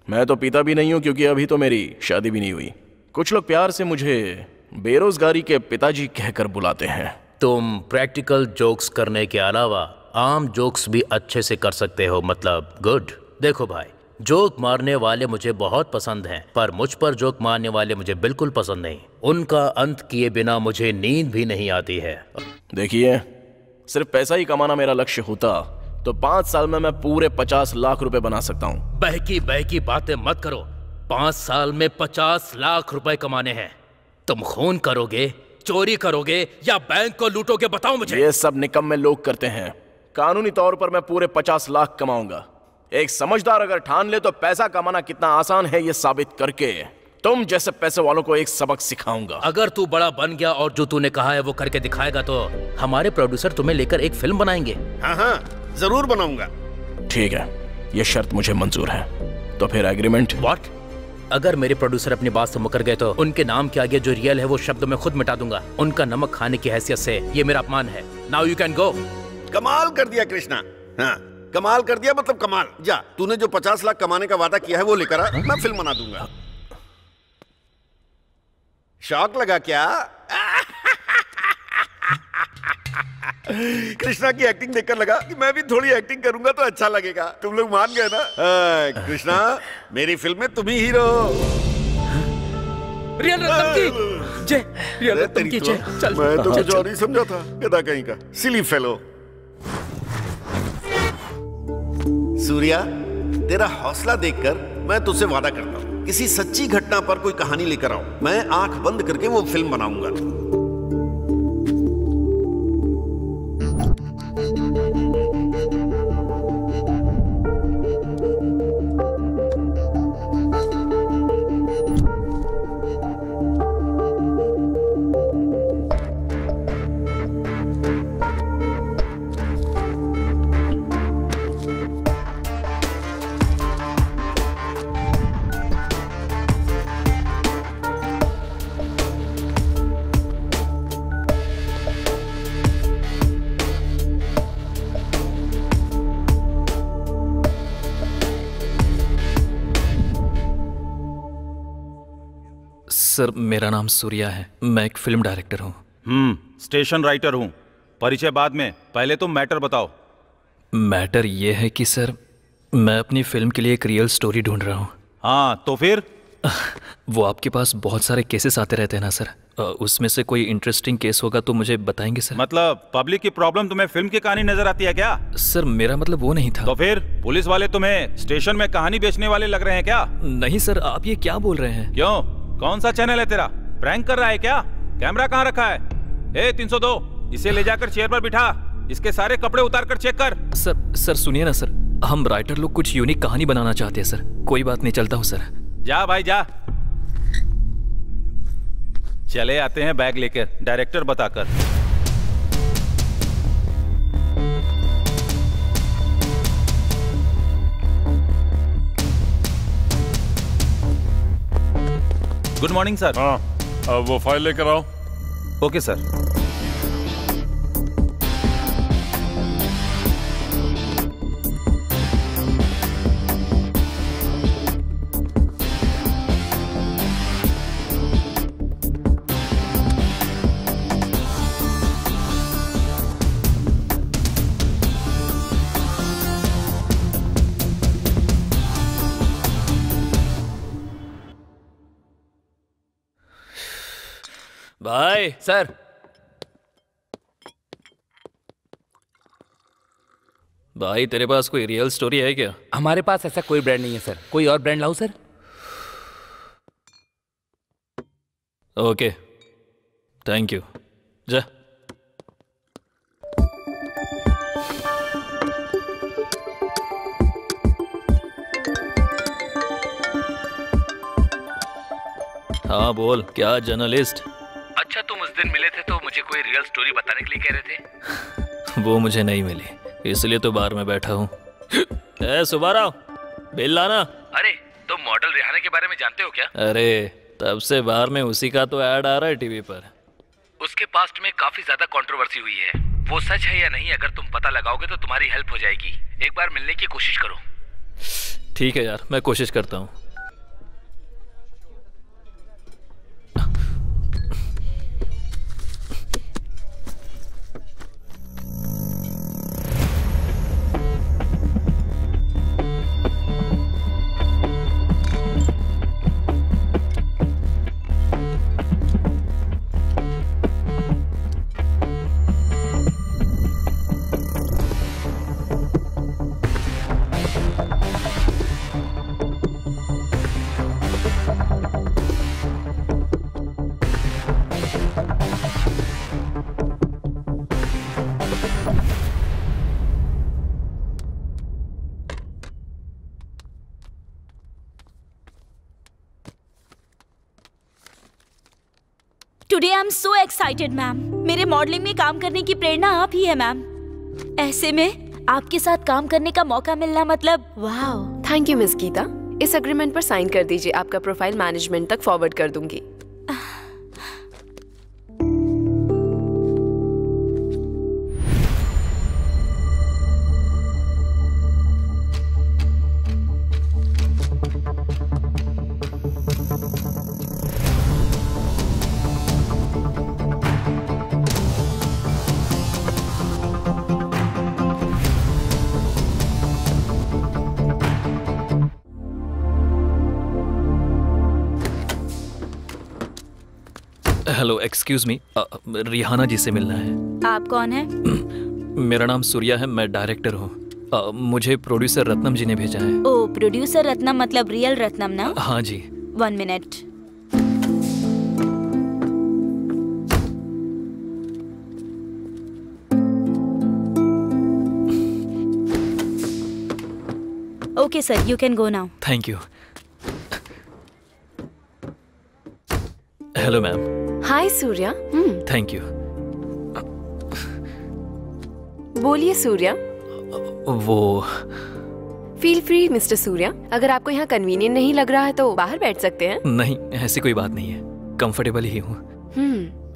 मैं तो पिता भी नहीं हूं क्योंकि अभी तो मेरी शादी भी नहीं हुई। कुछ लोग प्यार से मुझे बेरोजगारी के पिताजी कहकर बुलाते हैं। तुम प्रैक्टिकल जोक्स करने के अलावा आम जोक्स भी अच्छे से कर सकते हो, मतलब गुड। देखो भाई, जोक मारने वाले मुझे बहुत पसंद हैं, पर मुझ पर जोक मारने वाले मुझे बिल्कुल पसंद नहीं। उनका अंत किए बिना मुझे नींद भी नहीं आती है। देखिए, सिर्फ पैसा ही कमाना मेरा लक्ष्य होता तो 5 साल में मैं पूरे 50 लाख रुपए बना सकता हूँ। बहकी बहकी बातें मत करो। 5 साल में 50 लाख रुपए कमाने हैं। तुम खून करोगे, चोरी करोगे या बैंक को लूटोगे, बताओ मुझे। ये सब निकम्मे लोग करते हैं। कानूनी तौर पर मैं पूरे 50 लाख कमाऊंगा। एक समझदार अगर ठान ले तो पैसा कमाना कितना आसान है ये साबित करके तुम जैसे पैसे वालों को एक सबक सिखाऊंगा। अगर तू बड़ा बन गया और जो तूने कहा है वो करके दिखाएगा तो हमारे प्रोड्यूसर तुम्हें लेकर एक फिल्म बनाएंगे। हाँ हाँ जरूर बनाऊंगा। ठीक है, ये शर्त मुझे मंजूर है। तो फिर एग्रीमेंट? व्हाट? अगर मेरे प्रोड्यूसर अपनी बात से मुकर गए तो उनके नाम के आगे जो रियल है वो शब्द मैं खुद मिटा दूंगा। उनका नमक खाने की हैसियत से ये मेरा अपमान है। Now you can go. कमाल कर दिया कृष्णा। हाँ कमाल कर दिया, मतलब कमाल। जा, तूने जो 50 लाख कमाने का वादा किया है वो लेकर आ, मैं फिल्म बना दूंगा। शौक लगा क्या? कृष्णा की एक्टिंग देखकर लगा कि मैं भी थोड़ी एक्टिंग करूंगा तो अच्छा लगेगा। तुम लोग मान गए ना? कृष्णा, मेरी फिल्म में तुम ही हीरो। रियल रत्नम की जय, रियल रत्नम की जय। चल, मैं तो कुछ और ही समझा था, गधा कहीं का, सिली फेलो। सूर्या, तेरा हौसला देखकर मैं तुझसे वादा करता हूँ, किसी सच्ची घटना पर कोई कहानी लेकर आओ, मैं आंख बंद करके वो फिल्म बनाऊंगा। सर, मेरा नाम सूर्या है। मैं एक फिल्म डायरेक्टर हूँ। स्टेशन राइटर हूँ। परिचय बाद में, पहले तुम मैटर बताओ। मैटर ये है कि सर, मैं अपनी फिल्म के लिए एक रियल स्टोरी ढूंढ रहा हूँ। हाँ, तो फिर? वो आपके पास बहुत सारे केसेस आते रहते हैं ना सर, उसमें से कोई इंटरेस्टिंग केस होगा तो मुझे बताएंगे सर। मतलब पब्लिक की प्रॉब्लम तुम्हें फिल्म की कहानी नजर आती है क्या? सर, मेरा मतलब वो नहीं था। तो फिर पुलिस वाले तुम्हें स्टेशन में कहानी बेचने वाले लग रहे हैं क्या? नहीं सर, आप ये क्या बोल रहे हैं? क्यों, कौन सा चैनल है तेरा? प्रैंक कर रहा है क्या? कैमरा कहाँ रखा है? 302, इसे ले जाकर चेयर पर बिठा, इसके सारे कपड़े उतार कर चेक कर। सर सुनिए ना सर, हम राइटर लोग कुछ यूनिक कहानी बनाना चाहते हैं सर। कोई बात नहीं, चलता हूँ सर। जा भाई जा। चले आते हैं बैग लेकर, डायरेक्टर बताकर। Good morning sir. हाँ, वो फाइल लेकर आओ। Okay sir. भाई। सर। भाई, तेरे पास कोई रियल स्टोरी है क्या? हमारे पास ऐसा कोई ब्रांड नहीं है सर। कोई और ब्रांड लाऊं सर? Okay, thank you. जा। हाँ बोल, क्या जर्नलिस्ट? अच्छा, तुम उस दिन मिले थे तो मुझे कोई रियल स्टोरी बताने के लिए कह रहे थे। वो मुझे नहीं मिली, इसलिए तो बार में बैठा हूँ। सुब्बाराव, बिल लाना। अरे, तुम मॉडल रिहाना के बारे में जानते हो क्या? अरे, तब से बार में उसी का तो ऐड आ रहा है टीवी पर। उसके पास्ट में काफी ज्यादा कंट्रोवर्सी हुई है। वो सच है या नहीं, अगर तुम पता लगाओगे तो तुम्हारी हेल्प हो जाएगी। एक बार मिलने की कोशिश करो। ठीक है यार, मैं कोशिश करता हूँ। Today I am so excited ma'am. मेरे मॉडलिंग में काम करने की प्रेरणा आप ही है मैम। ऐसे में आपके साथ काम करने का मौका मिलना मतलब wow. Thank you miss Geeta. इस एग्रीमेंट पर साइन कर दीजिए, आपका प्रोफाइल मैनेजमेंट तक फॉरवर्ड कर दूंगी। हेलो, एक्सक्यूज मी, रिहाना जी से मिलना है। आप कौन है? मेरा नाम सूर्या है, मैं डायरेक्टर हूँ। मुझे प्रोड्यूसर रत्नम जी ने भेजा है। ओ, प्रोड्यूसर रत्नम मतलब रियल रत्नम ना? हाँ जी। 1 minute. Okay sir, you can go now. Thank you. Hello ma'am. Hi Surya. Thank you. बोलिए सूर्या। वो फील फ्री मिस्टर सूर्या। अगर आपको यहाँ कन्वीनियंट नहीं लग रहा है तो बाहर बैठ सकते हैं। नहीं, ऐसी कोई बात नहीं है, कंफर्टेबल ही हूँ।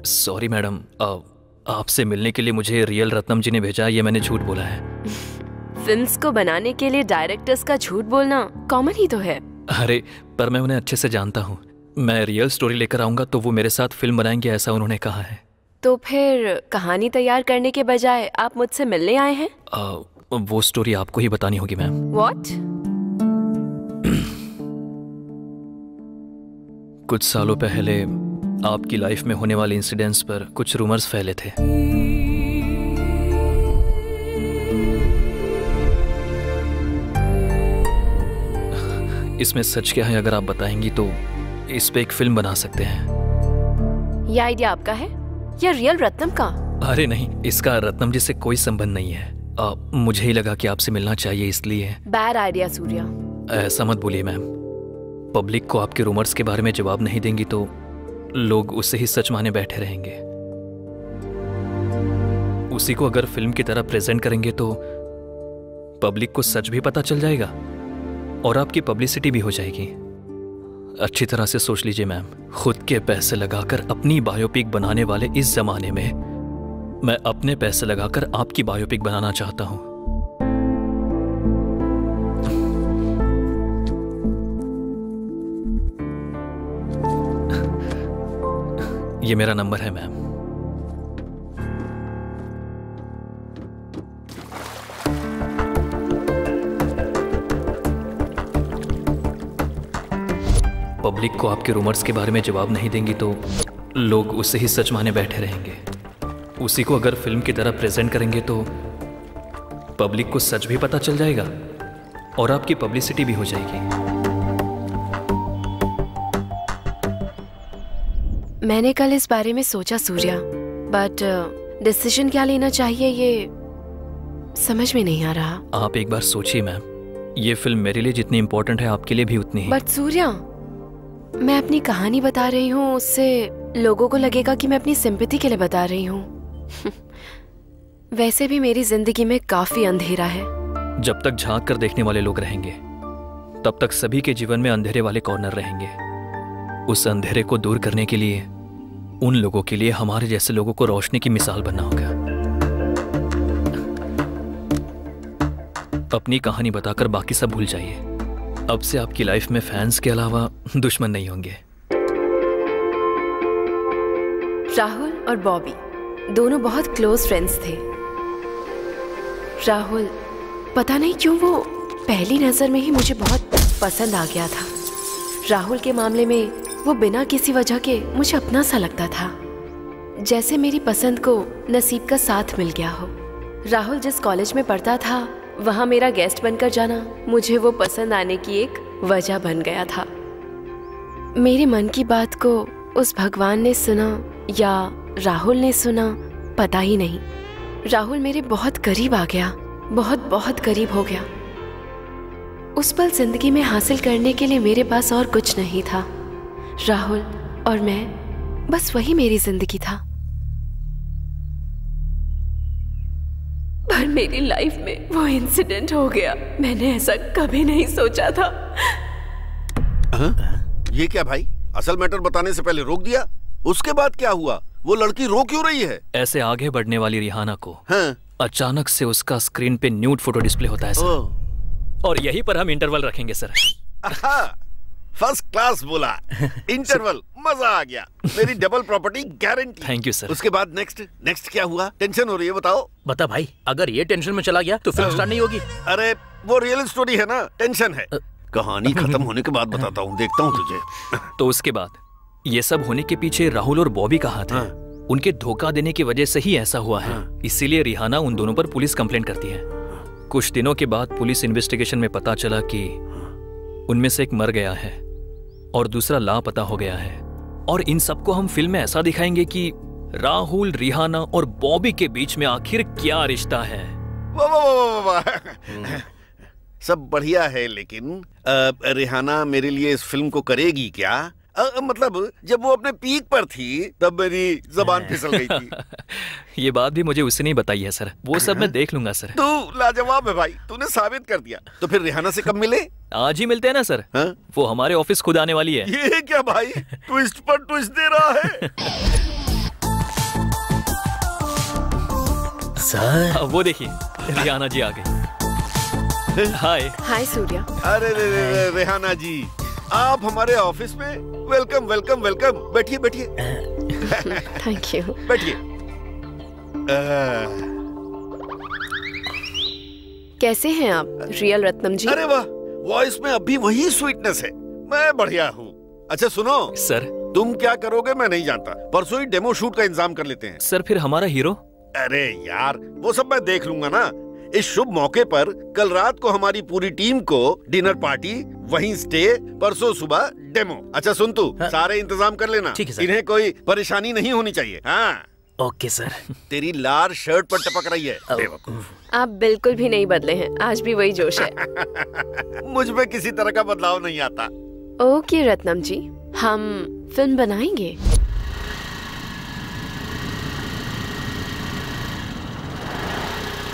सॉरी मैडम, आपसे मिलने के लिए मुझे रियल रत्नम जी ने भेजा, ये मैंने झूठ बोला है। फिल्म्स को बनाने के लिए डायरेक्टर्स का झूठ बोलना कॉमन ही तो है। अरे पर मैं उन्हें अच्छे से जानता हूँ। मैं रियल स्टोरी लेकर आऊंगा तो वो मेरे साथ फिल्म बनाएंगे, ऐसा उन्होंने कहा है। तो फिर कहानी तैयार करने के बजाय आप मुझसे मिलने आए हैं? वो स्टोरी आपको ही बतानी होगी मैम। व्हाट? कुछ सालों पहले आपकी लाइफ में होने वाले इंसिडेंट्स पर कुछ रूमर्स फैले थे। इसमें सच क्या है अगर आप बताएंगी तो इस पे एक फिल्म बना सकते हैं। ये आइडिया आपका है या रियल रत्नम का? अरे नहीं, इसका रत्नम जी से कोई संबंध नहीं है। मुझे ही लगा कि आपसे मिलना चाहिए इसलिए। Bad idea Surya. ऐसा मत बोलिए मैम। पब्लिक को आपके रूमर्स के बारे में जवाब नहीं देंगी तो लोग उसे ही सच माने बैठे रहेंगे। उसी को अगर फिल्म की तरह प्रेजेंट करेंगे तो पब्लिक को सच भी पता चल जाएगा और आपकी पब्लिसिटी भी हो जाएगी। अच्छी तरह से सोच लीजिए मैम, खुद के पैसे लगाकर अपनी बायोपिक बनाने वाले इस जमाने में मैं अपने पैसे लगाकर आपकी बायोपिक बनाना चाहता हूं। ये मेरा नंबर है मैम। पब्लिक को आपके रूमर्स के बारे में जवाब नहीं देंगी तो लोग उसे ही सच माने बैठे रहेंगे। उसी को अगर फिल्म की तरह प्रेजेंट करेंगे तो पब्लिक को सच भी पता चल जाएगा और आपकी पब्लिसिटी भी हो जाएगी। मैंने कल इस बारे में सोचा सूर्या, बट डिसीजन क्या लेना चाहिए ये समझ में नहीं आ रहा। आप एक बार सोचिए मैम, ये फिल्म मेरे लिए जितनी इंपॉर्टेंट है आपके लिए भी उतनी ही। बट सूर्या, मैं अपनी कहानी बता रही हूँ, उससे लोगों को लगेगा कि मैं अपनी सिंपैथी के लिए बता रही हूँ। वैसे भी मेरी जिंदगी में काफी अंधेरा है। जब तक झांक कर देखने वाले लोग रहेंगे तब तक सभी के जीवन में अंधेरे वाले कॉर्नर रहेंगे। उस अंधेरे को दूर करने के लिए उन लोगों के लिए हमारे जैसे लोगों को रोशनी की मिसाल बनना होगा। अपनी कहानी बताकर बाकी सब भूल जाइए। अब से आपकी लाइफ में फैंस के अलावा दुश्मन नहीं होंगे। राहुल और बॉबी दोनों बहुत क्लोज फ्रेंड्स थे। राहुल पता नहीं क्यों वो पहली नजर में ही मुझे बहुत पसंद आ गया था। राहुल के मामले में वो बिना किसी वजह के मुझे अपना सा लगता था, जैसे मेरी पसंद को नसीब का साथ मिल गया हो। राहुल जिस कॉलेज में पढ़ता था वहाँ मेरा गेस्ट बनकर जाना मुझे वो पसंद आने की एक वजह बन गया था। मेरे मन की बात को उस भगवान ने सुना या राहुल ने सुना, पता ही नहीं। राहुल मेरे बहुत करीब आ गया, बहुत बहुत करीब हो गया। उस पल जिंदगी में हासिल करने के लिए मेरे पास और कुछ नहीं था। राहुल और मैं बस वही मेरी जिंदगी था। पर मेरी लाइफ में वो इंसिडेंट हो गया। मैंने ऐसा कभी नहीं सोचा था। ये क्या भाई, असल मैटर बताने से पहले रोक दिया, उसके बाद क्या हुआ? वो लड़की रो क्यों रही है? ऐसे आगे बढ़ने वाली रिहाना को अचानक से उसका स्क्रीन पे न्यूड फोटो डिस्प्ले होता है सर। और यहीं पर हम इंटरवल रखेंगे सर। फर्स्ट क्लास बोला। इंटरवल, मजा आ गया। मेरी double property guarantee. Thank you sir. उसके बाद नेक्स्ट क्या हुआ? टेंशन हो रही है, बताओ। बता भाई, अगर ये टेंशन में चला गया तो फिल्म स्टार्ट नहीं होगी। अरे वो रियल स्टोरी है ना, टेंशन है। कहानी खत्म होने के बाद बताता हूँ, देखता हूँ तुझे। तो उसके बाद ये सब होने के पीछे राहुल और बॉबी का हाथ है। उनके धोखा देने की वजह से ही ऐसा हुआ है। इसीलिए रिहाना उन दोनों पर पुलिस कंप्लेंट करती है। कुछ दिनों के बाद पुलिस इन्वेस्टिगेशन में पता चला कि उनमें से एक मर गया है और दूसरा लापता हो गया है। और इन सबको हम फिल्म में ऐसा दिखाएंगे कि राहुल, रिहाना और बॉबी के बीच में आखिर क्या रिश्ता है। वाह सब बढ़िया है, लेकिन रिहाना मेरे लिए इस फिल्म को करेगी क्या? मतलब जब वो अपने पीक पर थी तब मेरी जबान फिसल गई थी। ये बात भी मुझे उसने नहीं बताई है सर। वो सब मैं देख लूंगा सर। तू लाजवाब है भाई, तूने साबित कर दिया। तो फिर रिहाना से कब मिले? आज ही मिलते हैं ना सर। वो हमारे ऑफिस खुद आने वाली है। ये क्या भाई, ट्विस्ट पर ट्विस्ट दे रहा है। सर वो देखिए, रिहाना जी आ गई। हाय सूर्या। अरे रेहाना जी, आप हमारे ऑफिस में। Welcome welcome welcome. बैठिए बैठिए। Thank you. बैठिए। कैसे हैं आप रियल रत्नम जी? अरे वाह, वॉइस में अभी वही स्वीटनेस है। मैं बढ़िया हूँ। अच्छा सुनो सर, तुम क्या करोगे मैं नहीं जानता। परसों ही डेमो शूट का इंतजाम कर लेते हैं। सर फिर हमारा हीरो? अरे यार, वो सब मैं देख लूंगा ना। इस शुभ मौके पर कल रात को हमारी पूरी टीम को डिनर पार्टी, वहीं स्टे, परसों सुबह डेमो। अच्छा सुन तू, सारे इंतजाम कर लेना। ठीक है सर। इन्हें कोई परेशानी नहीं होनी चाहिए। हाँ ओके सर। तेरी लार शर्ट पर टपक रही है। आप बिल्कुल भी नहीं बदले हैं, आज भी वही जोश है। मुझ में किसी तरह का बदलाव नहीं आता। ओके रत्नम जी, हम फिल्म बनाएंगे।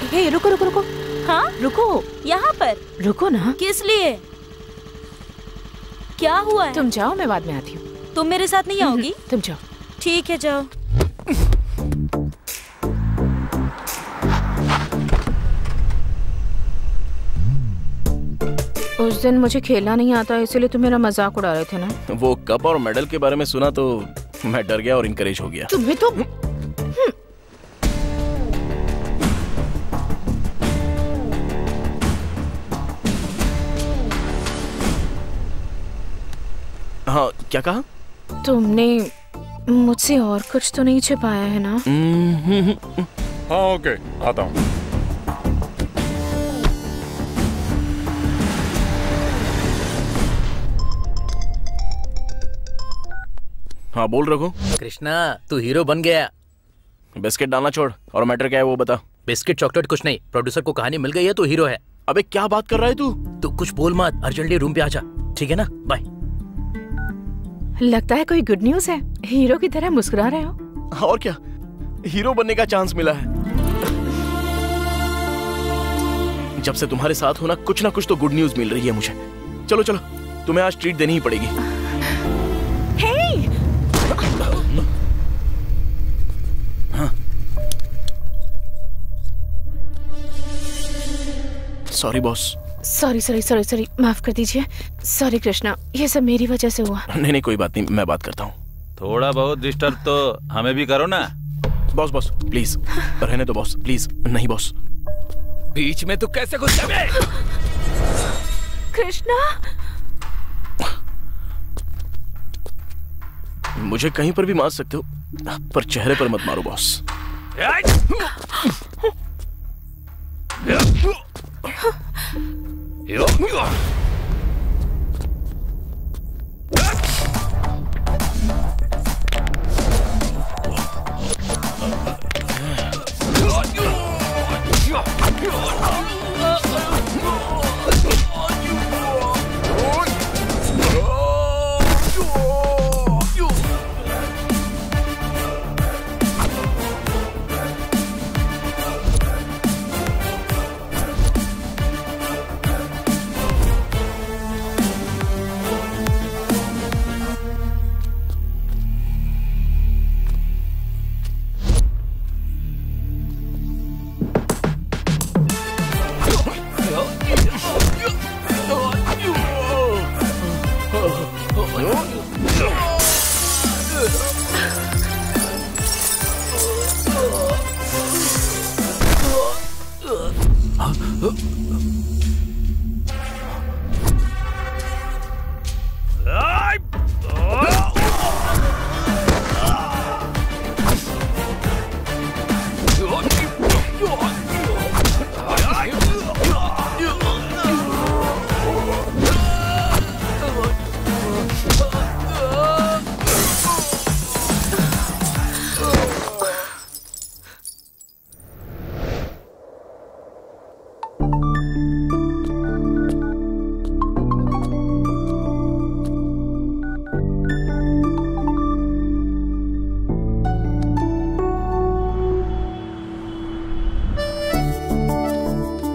हे रुको रुको रुको। हाँ रुको, यहाँ पर रुको ना। किस लिए? क्या हुआ है? तुम जाओ, मैं बाद में आती हूँ। तुम मेरे साथ नहीं आओगी? तुम जाओ। ठीक है जाओ। उस दिन मुझे खेलना नहीं आता, इसलिए तुम मेरा मजाक उड़ा रहे थे ना। वो कप और मेडल के बारे में सुना तो मैं डर गया और इनकरेज हो गया। तुम्हें तो हाँ क्या कहा? तुमने मुझसे और कुछ तो नहीं छिपाया है ना? हाँ ओके, आता हूँ। हाँ बोल रघु। कृष्णा, तू हीरो बन गया। बिस्किट डालना छोड़, और मैटर क्या है वो बता। बिस्किट चॉकलेट कुछ नहीं, प्रोड्यूसर को कहानी मिल गई है तो हीरो है। अबे क्या बात कर रहा है तू? तू कुछ बोल मत, अर्जेंटली रूम पे आ जा, ठीक है ना? बाय। लगता है कोई गुड न्यूज है। हीरो की तरह मुस्कुरा रहे हो। और क्या, हीरो बनने का चांस मिला है। जब से तुम्हारे साथ हो ना कुछ तो गुड न्यूज मिल रही है मुझे। चलो चलो, तुम्हें आज ट्रीट देनी ही पड़ेगी। Sorry boss. सॉरी, माफ कर दीजिए। सॉरी कृष्णा, ये सब मेरी वजह से हुआ। नहीं कोई बात नहीं, मैं बात करता हूँ। थोड़ा बहुत डिस्टर्ब तो हमें भी करो ना। बॉस प्लीज रहने दो बॉस, प्लीज। नहीं बॉस, बीच में तू कैसे घुस गए? कृष्णा, मुझे कहीं पर भी मार सकते हो, पर चेहरे पर मत मारो बॉस।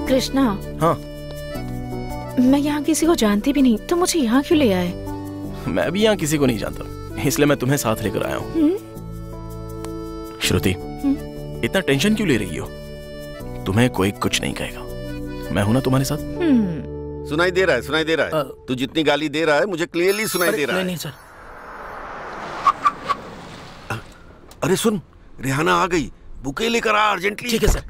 कृष्णा, हाँ, मैं यहाँ किसी को जानती भी नहीं, तो मुझे यहाँ क्यों ले आए? मैं भी यहाँ किसी को नहीं जानता, इसलिए मैं तुम्हें साथ लेकर आया हूँ। श्रुति, इतना टेंशन क्यों ले रही हो? तुम्हें कोई कुछ नहीं कहेगा, मैं हूं ना तुम्हारे साथ। सुनाई दे रहा है, सुनाई दे रहा है। तू जितनी गाली दे रहा है मुझे क्लियरली सुनाई दे रहा है। नहीं सर। अरे सुन, रिहाना आ गई, बुके लेकर आ अर्जेंटली। ठीक है sir.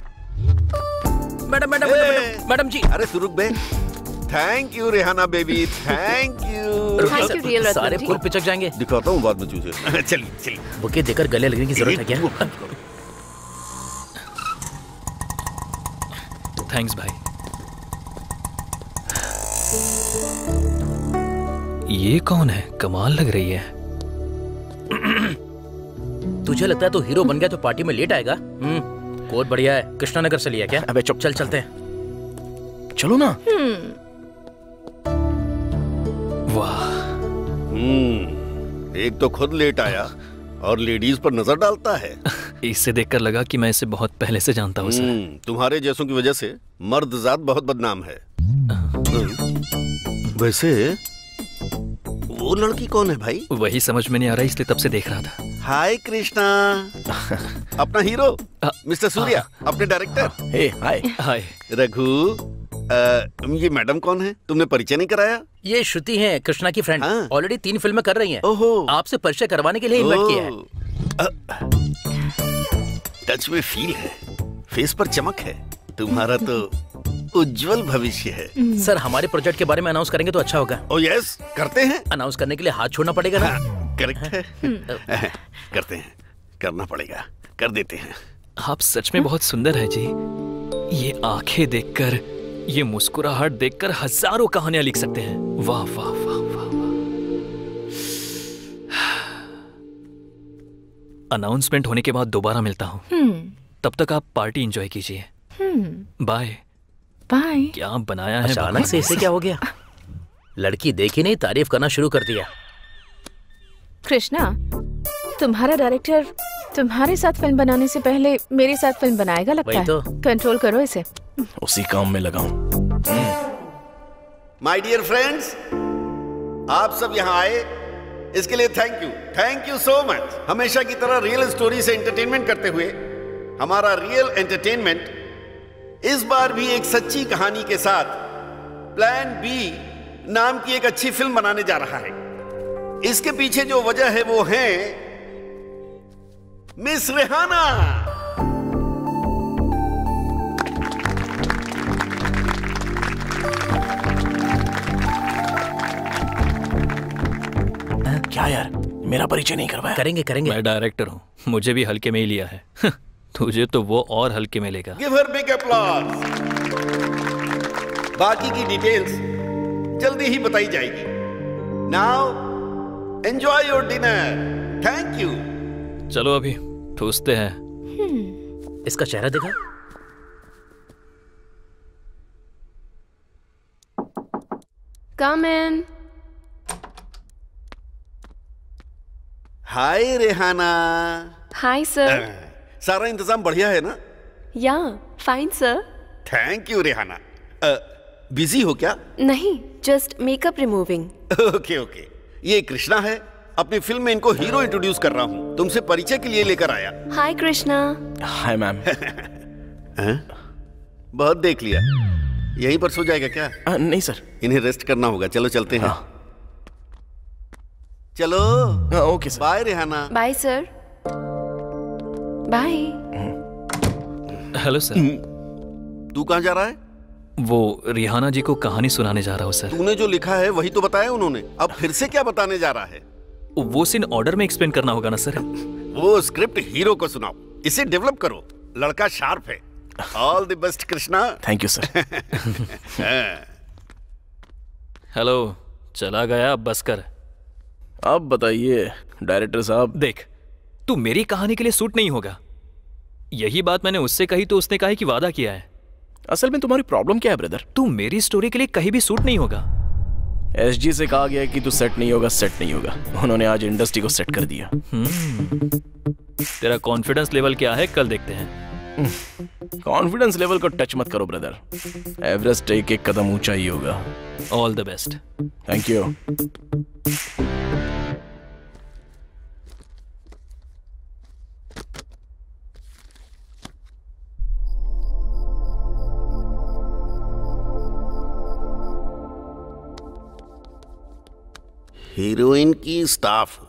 Madam madam madam madam जी। अरे तू रुक बे। Thank you Rihanna baby, thank you. सारे फूल पिचक जाएंगे। दिखाता हूँ बाद में तुझे। चलिए चलिए। बुके देकर गले लगने की जरूरत है क्या? थैंक्स भाई। ये कौन है? कमाल लग रही है। तुझे लगता है तो हीरो बन गया तो पार्टी में लेट आएगा? कोट बढ़िया है। कृष्णानगर से लिया क्या? अबे चुप। चल चलते हैं। चलो ना। वाह। एक तो खुद लेट आया और लेडीज पर नजर डालता है। इससे देखकर लगा कि मैं इसे बहुत पहले से जानता हूँ सर। तुम्हारे जैसों की वजह से मर्द जात बहुत बदनाम है। वैसे वो लड़की कौन है भाई? वही समझ में नहीं आ रहा, इसलिए तब से देख रहा था। हाय कृष्णा। अपना हीरो मिस्टर सूर्या, अपने डायरेक्टर। हे हाय। हाय रघु। ये मैडम कौन है? तुमने परिचय नहीं कराया? ये श्रुति है, कृष्णा की फ्रेंड। ऑलरेडी 3 फिल्में कर रही हैं। ओहो। आपसे परिचय करवाने के लिए इन्वाइट किया है। टच में फील है, फेस पर चमक है। तुम्हारा तो उज्जवल भविष्य है। सर हमारे प्रोजेक्ट के बारे में अनाउंस करेंगे तो अच्छा होगा। ओ यस, करते हैं। अनाउंस करने के लिए हाथ छोड़ना पड़ेगा ना? करेक्ट है। करते हैं, करना पड़ेगा, कर देते हैं। आप सच में बहुत सुंदर है जी। ये आंखें देखकर, ये मुस्कुराहट देखकर हजारों कहानियां लिख सकते हैं। वाह वाह वाह वाह वाह। अनाउंसमेंट होने के बाद दोबारा मिलता हूँ। तब तक आप पार्टी एंजॉय कीजिए। Bye bye. क्या बनाया है? अचानक से इसे क्या हो गया? लड़की देखी नहीं, तारीफ करना शुरू कर दिया। कृष्णा, तुम्हारा डायरेक्टर तुम्हारे साथ फिल्म बनाने से पहले मेरे साथ फिल्म बनाएगा लगता है। तो कंट्रोल करो इसे। उसी काम में लगाऊं। माय डियर फ्रेंड्स, आप सब यहाँ आए इसके लिए थैंक यू सो मच। हमेशा की तरह रियल स्टोरी से एंटरटेनमेंट करते हुए हमारा रियल एंटरटेनमेंट इस बार भी एक सच्ची कहानी के साथ प्लान बी नाम की एक अच्छी फिल्म बनाने जा रहा है। इसके पीछे जो वजह है वो है मिस रिहाना। क्या यार, मेरा परिचय नहीं करवाया? करेंगे करेंगे। मैं डायरेक्टर हूँ, मुझे भी हल्के में ही लिया है। तुझे तो वो और हल्के में लेगा। Give her big applause. बाकी की डिटेल्स जल्दी ही बताई जाएगी। Now enjoy your dinner. Thank you. चलो अभी ठूसते हैं। इसका चेहरा देखा? Come in. Hi Rehana. Hi sir. सारा इंतजाम बढ़िया है ना? Yeah fine sir. Thank you Rehana. Busy हो क्या? नहीं, just makeup removing. Okay okay. ये कृष्णा है, अपनी फिल्म में इनको हीरो इंट्रोड्यूस कर रहा हूँ, तुमसे परिचय के लिए लेकर आया। हाय कृष्णा। Hi ma'am. बहुत देख लिया। यहीं पर सो जाएगा क्या? नहीं सर, इन्हें रेस्ट करना होगा। चलो चलते हैं। चलो। Okay sir. Bye Rehana. Bye sir. Bye. Hello sir. तू कहाँ जा रहा है? वो रिहाना जी को कहानी सुनाने जा रहा हूँ सर। तूने जो लिखा है वही तो बताया उन्होंने, अब फिर से क्या बताने जा रहा है? वो सीन ऑर्डर में एक्सप्लेन करना होगा ना सर। वो स्क्रिप्ट हीरो को सुनाओ, इसे डेवलप करो। लड़का शार्प है। All the best Krishna. Thank you sir. Hello, चला गया, अब बस कर। अब बताइए डायरेक्टर साहब। देख, तू मेरी कहानी के लिए सूट नहीं होगा। यही बात मैंने उससे कही तो उसने कहा कि वादा किया है। असल में तुम्हारी प्रॉब्लम क्या है ब्रदर? तू मेरी स्टोरी के लिए कहीं भी सूट नहीं होगा। एसजी से कहा गया कि तू सेट नहीं होगा, सेट नहीं होगा। उन्होंने आज इंडस्ट्री को सेट कर दिया। तेरा कॉन्फिडेंस लेवल क्या है, कल देखते हैं। कॉन्फिडेंस लेवल को टच मत करो ब्रदर। एवरेस्ट एक एक कदम ऊंचा ही होगा। All the best. Thank you. Heroine की स्टाफ।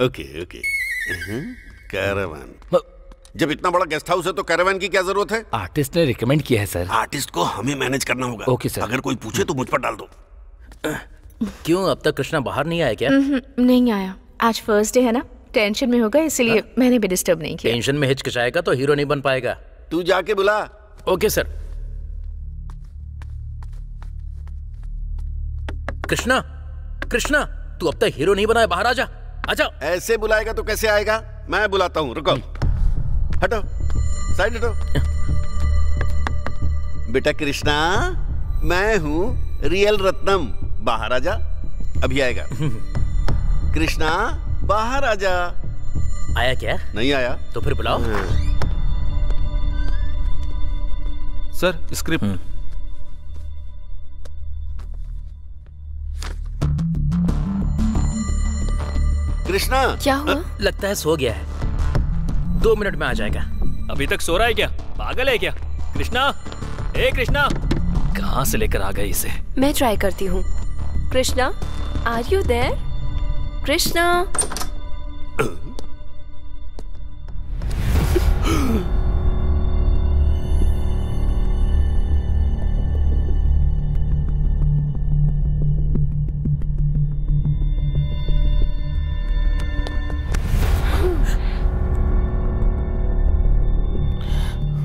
Okay okay. कैरावान। जब इतना बड़ा गेस्ट हाउस है तो कैरावान की क्या जरूरत है? आर्टिस्ट ने रिकमेंड किया है सर। आर्टिस्ट को हमें मैनेज करना होगा। Okay sir. अगर कोई पूछे तो मुझ पर डाल दो। क्यों, अब तक कृष्णा बाहर नहीं आया क्या? नहीं आया। आज फर्स्ट डे है ना, टेंशन में होगा, इसलिए मैंने भी डिस्टर्ब नहीं किया। टेंशन में हिचकिचाएगा तो हीरो नहीं बन पाएगा। तू जाके बुला। Okay sir. कृष्णा, कृष्णा, तू अब तक हीरो नहीं बना है, बाहर आजा, आजा। ऐसे बुलाएगा तो कैसे आएगा? मैं बुलाता हूँ, रुको। हटो, साइड हटो। बेटा कृष्णा, मैं हूँ रियल रत्नम, बाहर आजा। अभी आएगा। कृष्णा, बाहर आजा। आया क्या? नहीं आया तो फिर बुलाओ। Sir, script. कृष्णा, क्या हुआ? लगता है सो गया है। 2 मिनट में आ जाएगा। अभी तक सो रहा है क्या? पागल है क्या? कृष्णा, ए कृष्णा, कहाँ से लेकर आ गए इसे? मैं ट्राई करती हूँ। Krishna, are you there? Krishna.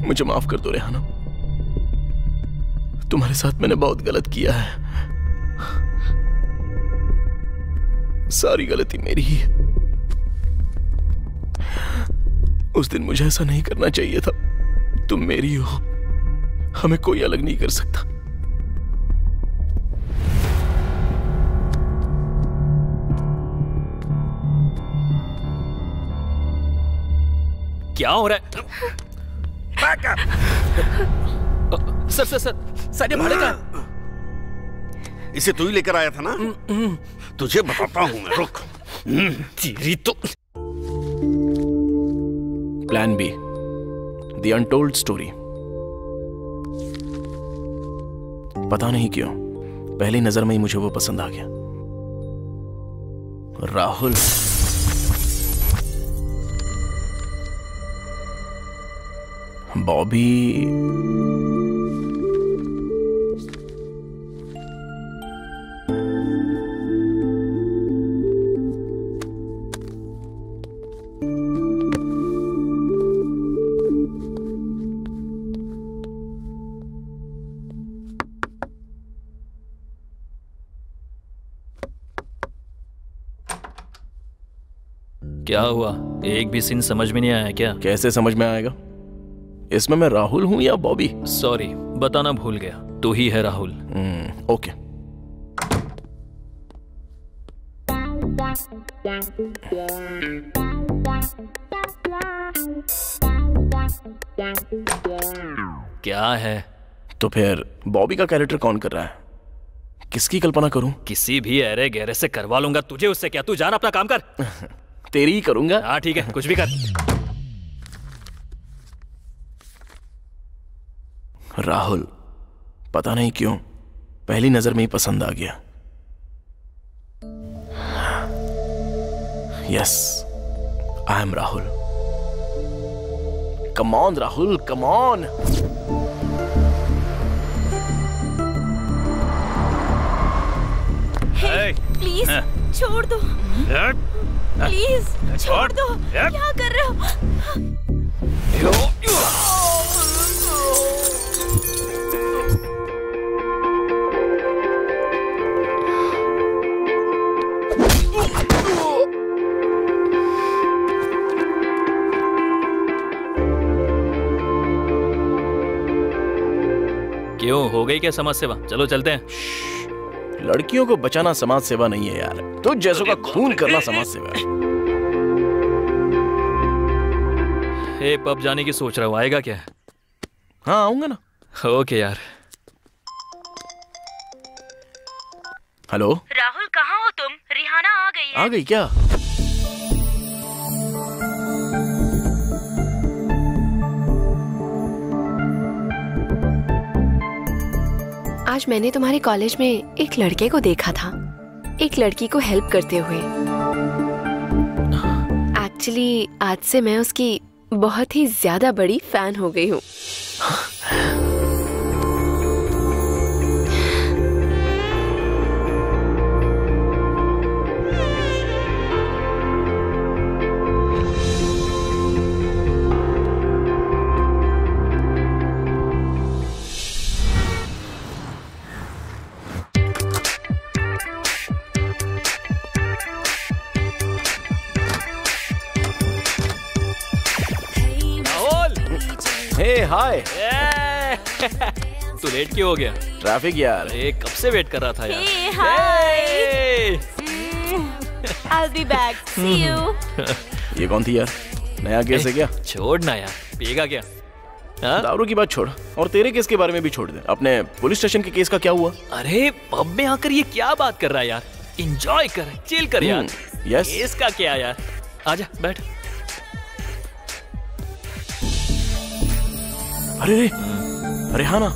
मुझे माफ कर दो रेहाना, तुम्हारे साथ मैंने बहुत गलत किया है। सारी गलती मेरी ही है। उस दिन मुझे ऐसा नहीं करना चाहिए था। तुम मेरी हो, हमें कोई अलग नहीं कर सकता। क्या हो रहा है? सर सर सर, सारे भाड़े का। इसे तू ही लेकर आया था ना? तुझे बताता हूं मैं, रुक। तेरी तो। Plan B, the untold story. पता नहीं क्यों पहली नजर में ही मुझे वो पसंद आ गया। राहुल। बॉबी। क्या हुआ? एक भी सीन समझ में नहीं आया क्या? कैसे समझ में आएगा? इसमें मैं राहुल हूं या बॉबी? सॉरी, बताना भूल गया। तू ही है राहुल। ओके। क्या है? तो फिर बॉबी का कैरेक्टर कौन कर रहा है? किसकी कल्पना करूं? किसी भी अरे गहरे से करवा लूंगा। तुझे उससे क्या? तू जान अपना काम कर। तेरी ही करूंगा। हाँ ठीक है, कुछ भी कर। राहुल, पता नहीं क्यों पहली नजर में ही पसंद आ गया। Yes, I am Rahul. Come on Rahul, come on. Please छोड़ दो, प्लीज छोड़ दो। क्या कर रहे हो? क्यों, हो गई क्या समाज सेवा? चलो चलते हैं। लड़कियों को बचाना समाज सेवा नहीं है यार, तो जैसों का खून करना समाज सेवा है। हे, पब जाने की सोच रहा हूँ, आएगा क्या? हाँ आऊंगा ना। ओके यार। हेलो राहुल, कहाँ हो तुम? रिहाना आ गई है। आ गई क्या? आज मैंने तुम्हारे कॉलेज में एक लड़के को देखा था, एक लड़की को हेल्प करते हुए। एक्चुअली आज से मैं उसकी बहुत ही ज्यादा बड़ी फैन हो गई हूँ। हाय। तू लेट क्यों हो गया? ट्रैफिक यार। कब से वेट कर रहा था यार। Hey, hi. I'll be back. See you. ये कौन थी यार? नया केस है क्या? छोड़ना यार, पिएगा क्या? दारू की बात छोड़ और तेरे केस के बारे में भी छोड़ दे। अपने पुलिस स्टेशन के केस का क्या हुआ? अरे पब में आकर ये क्या बात कर रहा है यार? एंजॉय कर, चिल कर यार। यस। केस का क्या यार? आजा बैठ। अरे अरे हाँ ना।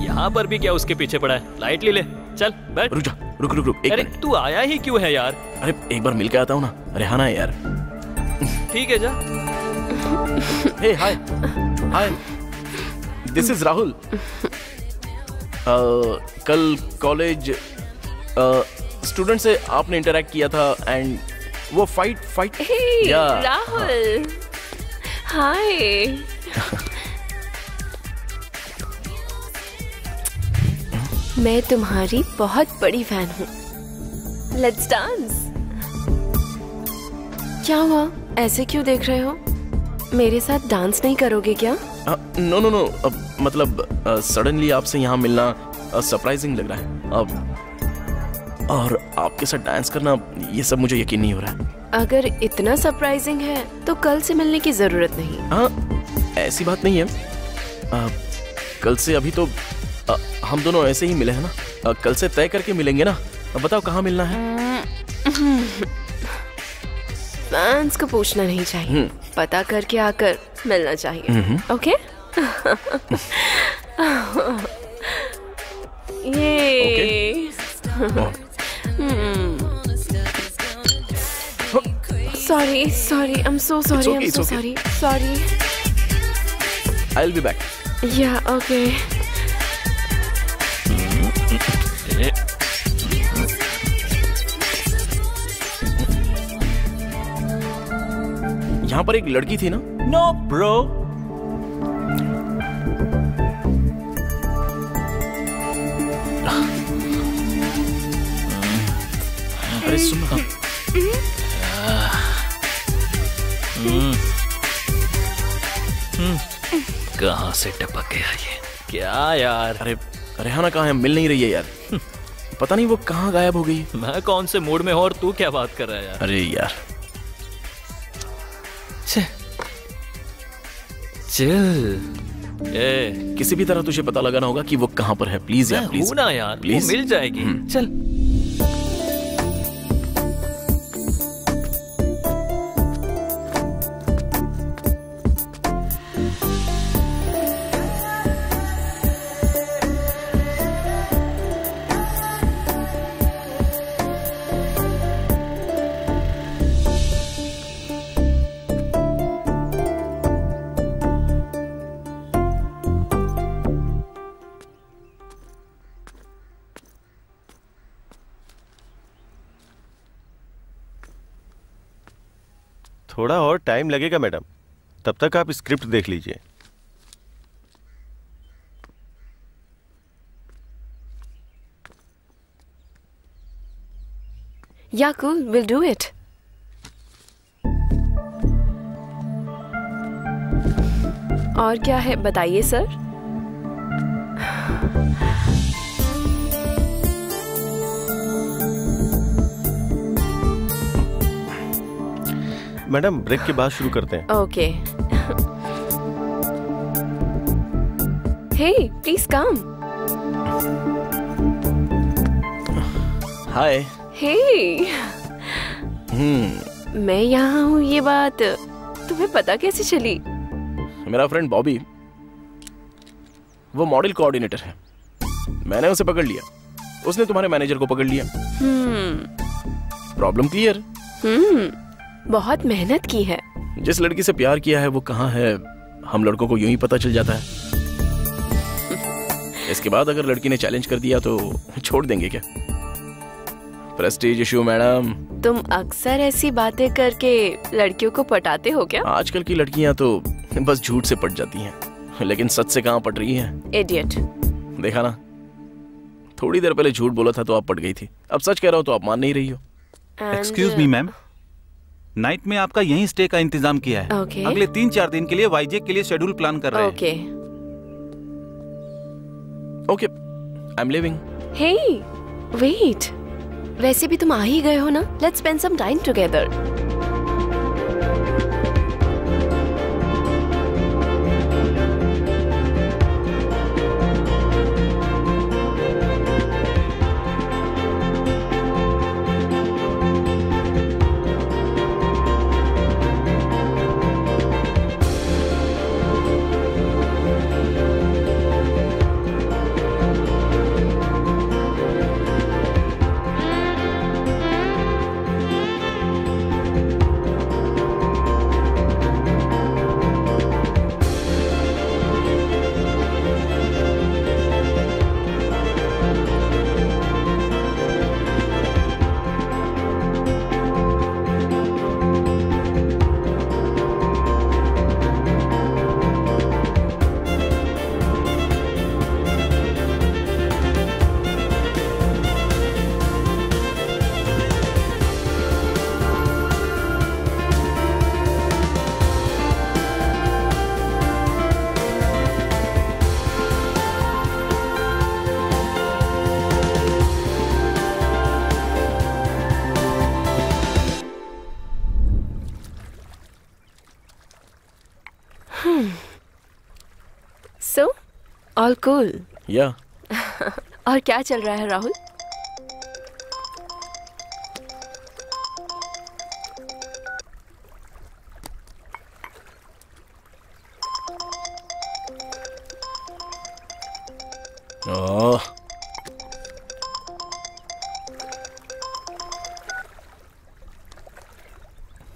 यहाँ पर भी क्या उसके पीछे पड़ा है? लाइट ले ले, चल बैठ। रुक जा, रुक रुक रुक। अरे तू आया ही क्यों है यार? अरे एक बार मिल के आता हूँ ना। अरे हाँ ना यार। ठीक है जा। हे हाय हाय, दिस इज राहुल। कल कॉलेज स्टूडेंट से आपने इंटरेक्ट किया था एंड वो फाइट राहुल हाय। मैं तुम्हारी बहुत बड़ी फैन हूँ। Let's dance. क्या हुआ, ऐसे क्यों देख रहे हो? मेरे साथ डांस नहीं करोगे क्या? नो नो नो, मतलब सडनली आपसे यहाँ मिलना सरप्राइजिंग लग रहा है। और आपके साथ डांस करना, ये सब मुझे यकीन नहीं हो रहा है। अगर इतना सरप्राइजिंग है तो कल से मिलने की जरूरत नहीं। हाँ, ऐसी बात नहीं है। कल से अभी तो हम दोनों ऐसे ही मिले हैं ना। कल से तय करके मिलेंगे ना। बताओ कहाँ मिलना है? फैंस को पूछना नहीं चाहिए, पता करके आकर मिलना चाहिए। ओके? ये sorry sorry, I am so sorry, I am so sorry sorry. I will be back. या ओके। यहाँ पर एक लड़की थी ना? No bro. अरे सुन। कहाँ से टपक गया ये? क्या यार? अरे रेहाना कहाँ है? मिल नहीं रही है यार। पता नहीं वो कहाँ गायब हो गई। मैं कौन से मूड में हूँ और तू क्या बात कर रहा है यार? अरे यार चल, किसी भी तरह तुझे पता लगाना होगा कि वो कहाँ पर है। प्लीज यार, प्लीज ना यार, प्लीज। मिल जाएगी। चल। थोड़ा और टाइम लगेगा मैडम, तब तक आप स्क्रिप्ट देख लीजिए। Yeah, cool. We'll do it. और क्या है बताइए सर। मैडम ब्रेक के बाद शुरू करते हैं। Okay. Hey, please come. Hi. Hey. मैं यहाँ हूँ, ये बात तुम्हें पता कैसे चली? मेरा फ्रेंड बॉबी, वो मॉडल कोऑर्डिनेटर है। मैंने उसे पकड़ लिया, उसने तुम्हारे मैनेजर को पकड़ लिया। Problem clear? बहुत मेहनत की है। जिस लड़की से प्यार किया है वो कहाँ है, हम लड़कों को यूं ही पता चल जाता है। इसके बाद अगर लड़की ने चैलेंज कर दिया तो छोड़ देंगे क्या? Prestige issue madam. तुम अक्सर ऐसी बातें करके लड़कियों को पटाते हो क्या? आजकल की लड़कियां तो बस झूठ से पट जाती हैं, लेकिन सच से कहाँ पट रही हैं? इडियट। देखा ना, थोड़ी देर पहले झूठ बोला था तो आप पट गई थी, अब सच कह रहा हूँ तो आप मान नहीं रही हो। एक्सक्यूज मी मैम, नाइट में आपका यहीं स्टे का इंतजाम किया है। Okay. अगले 3-4 दिन के लिए वाईजेक के लिए शेड्यूल प्लान कर रहे हैं। Okay. Okay, I am living. Hey, wait. वैसे भी तुम आ ही गए हो ना, let's spend some time together. So, all cool. Yeah. और क्या चल रहा है राहुल?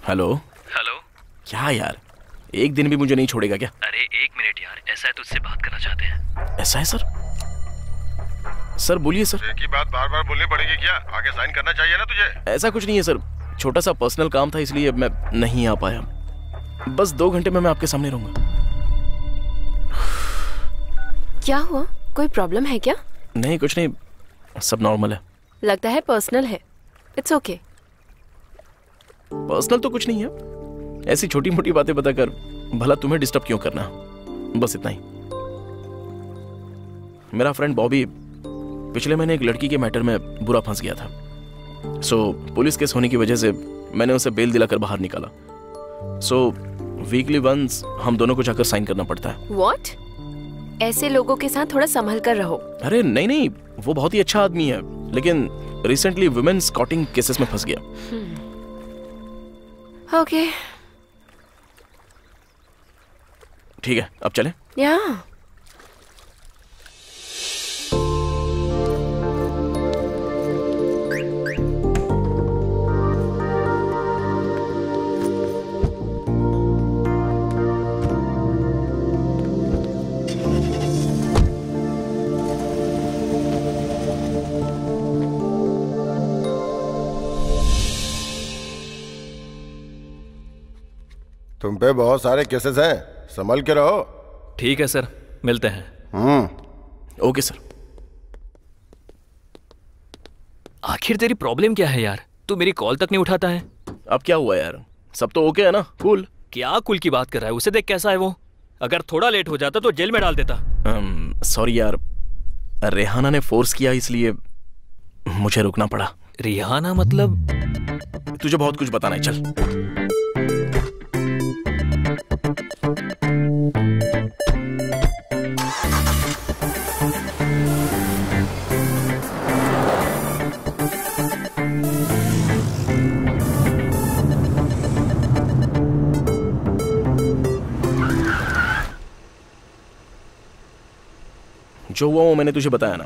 हेलो। हेलो। क्या यार, एक दिन भी मुझे नहीं छोड़ेगा क्या? अरे एक मिनट यार, ऐसा है तुझसे बात करना चाहते हैं। ऐसा है सर? सर बोलिए सर। एक ही बात बार बार बोलनी पड़ेगी क्या? आगे साइन करना चाहिए ना तुझे। ऐसा कुछ नहीं है सर, छोटा सा पर्सनल काम था इसलिए मैं नहीं आ पाया। बस 2 घंटे में मैं आपके सामने रहूंगा। क्या हुआ, कोई प्रॉब्लम है क्या? नहीं कुछ नहीं, सब नॉर्मल है। लगता है पर्सनल है। It's okay. पर्सनल तो कुछ नहीं है, ऐसी छोटी मोटी बातें बताकर भला तुम्हें डिस्टर्ब क्यों करना, बस इतना ही। मेरा फ्रेंड बॉबी पिछले महीने एक लड़की के मैटर में बुरा फंस गया था। पुलिस केस होने की वजह से मैंने उसे बेल दिलाकर बाहर निकाला। वीकली वंस हम दोनों को जाकर साइन करना पड़ता है। What? ऐसे लोगों के साथ थोड़ा संभल कर रहो। अरे नहीं नहीं, वो बहुत ही अच्छा आदमी है, लेकिन रिसेंटली वुमेन स्कॉटिंग केसेस में फंस गया। ओके। ठीक है, अब चलें? या। तुम पे बहुत सारे केसेस हैं, संभल के रहो। ठीक है सर, मिलते हैं। Okay sir. आखिर तेरी प्रॉब्लम क्या है यार? तू मेरी कॉल तक नहीं उठाता है। अब क्या हुआ यार, सब तो ओके है ना? कूल। क्या कूल की बात कर रहा है? उसे देख कैसा है वो। अगर थोड़ा लेट हो जाता तो जेल में डाल देता। सॉरी यार, रेहाना ने फोर्स किया इसलिए मुझे रुकना पड़ा। रिहाना मतलब? तुझे बहुत कुछ बताना है, चल। जो हुआ वो मैंने तुझे बताया ना।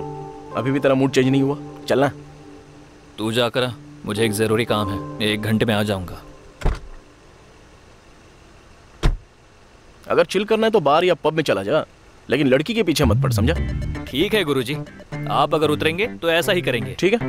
अभी भी तेरा मूड चेंज नहीं हुआ? चलना। तू जाकर आ, मुझे एक जरूरी काम है। 1 घंटे में आ जाऊंगा। अगर चिल करना है तो बार या पब में चला जा, लेकिन लड़की के पीछे मत पड़, समझा? ठीक है गुरुजी, आप अगर उतरेंगे तो ऐसा ही करेंगे। ठीक है।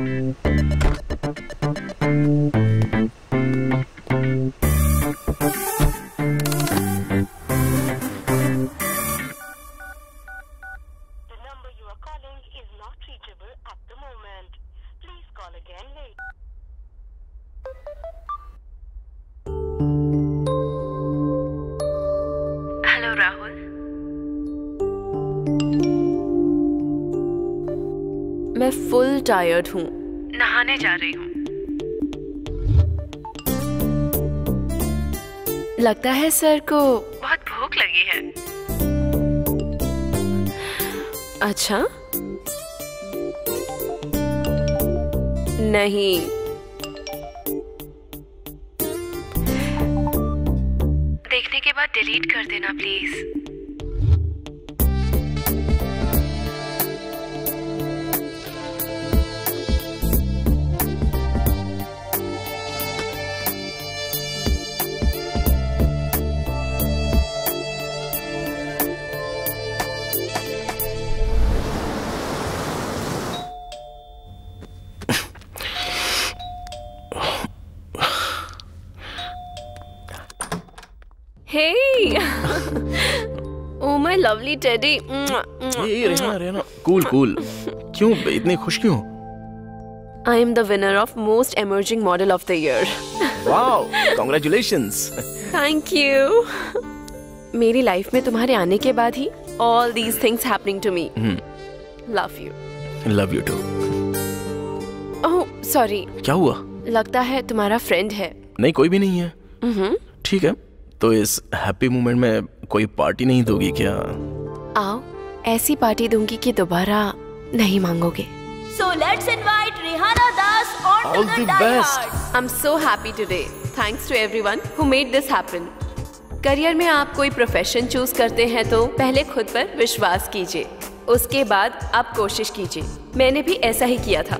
हेलो राहुल। मैं फुल टायर्ड हूँ, नहाने जा रही हूँ। लगता है सर को बहुत भूख लगी है। अच्छा, नहीं, देखने के बाद डिलीट कर देना please. Hey! Oh my lovely teddy. Rehana, cool cool. क्यों इतनी खुश क्यों? I am the winner of most emerging model of the year. Wow, congratulations. Thank you. मेरी लाइफ में तुम्हारे आने के बाद ही all these things happening to me. Love you. Love you too. Oh, sorry. क्या हुआ? लगता है तुम्हारा फ्रेंड है। नहीं, कोई भी नहीं है। ठीक है, तो इस हैप्पी मोमेंट में कोई पार्टी नहीं दोगी क्या? आओ, ऐसी पार्टी दूंगी कि दोबारा नहीं मांगोगे। So let's invite Rihanna Das on to the Die Hard. I'm so happy today. Thanks to everyone who made this happen. Career में आप कोई प्रोफेशन चूज करते हैं तो पहले खुद पर विश्वास कीजिए, उसके बाद आप कोशिश कीजिए। मैंने भी ऐसा ही किया था।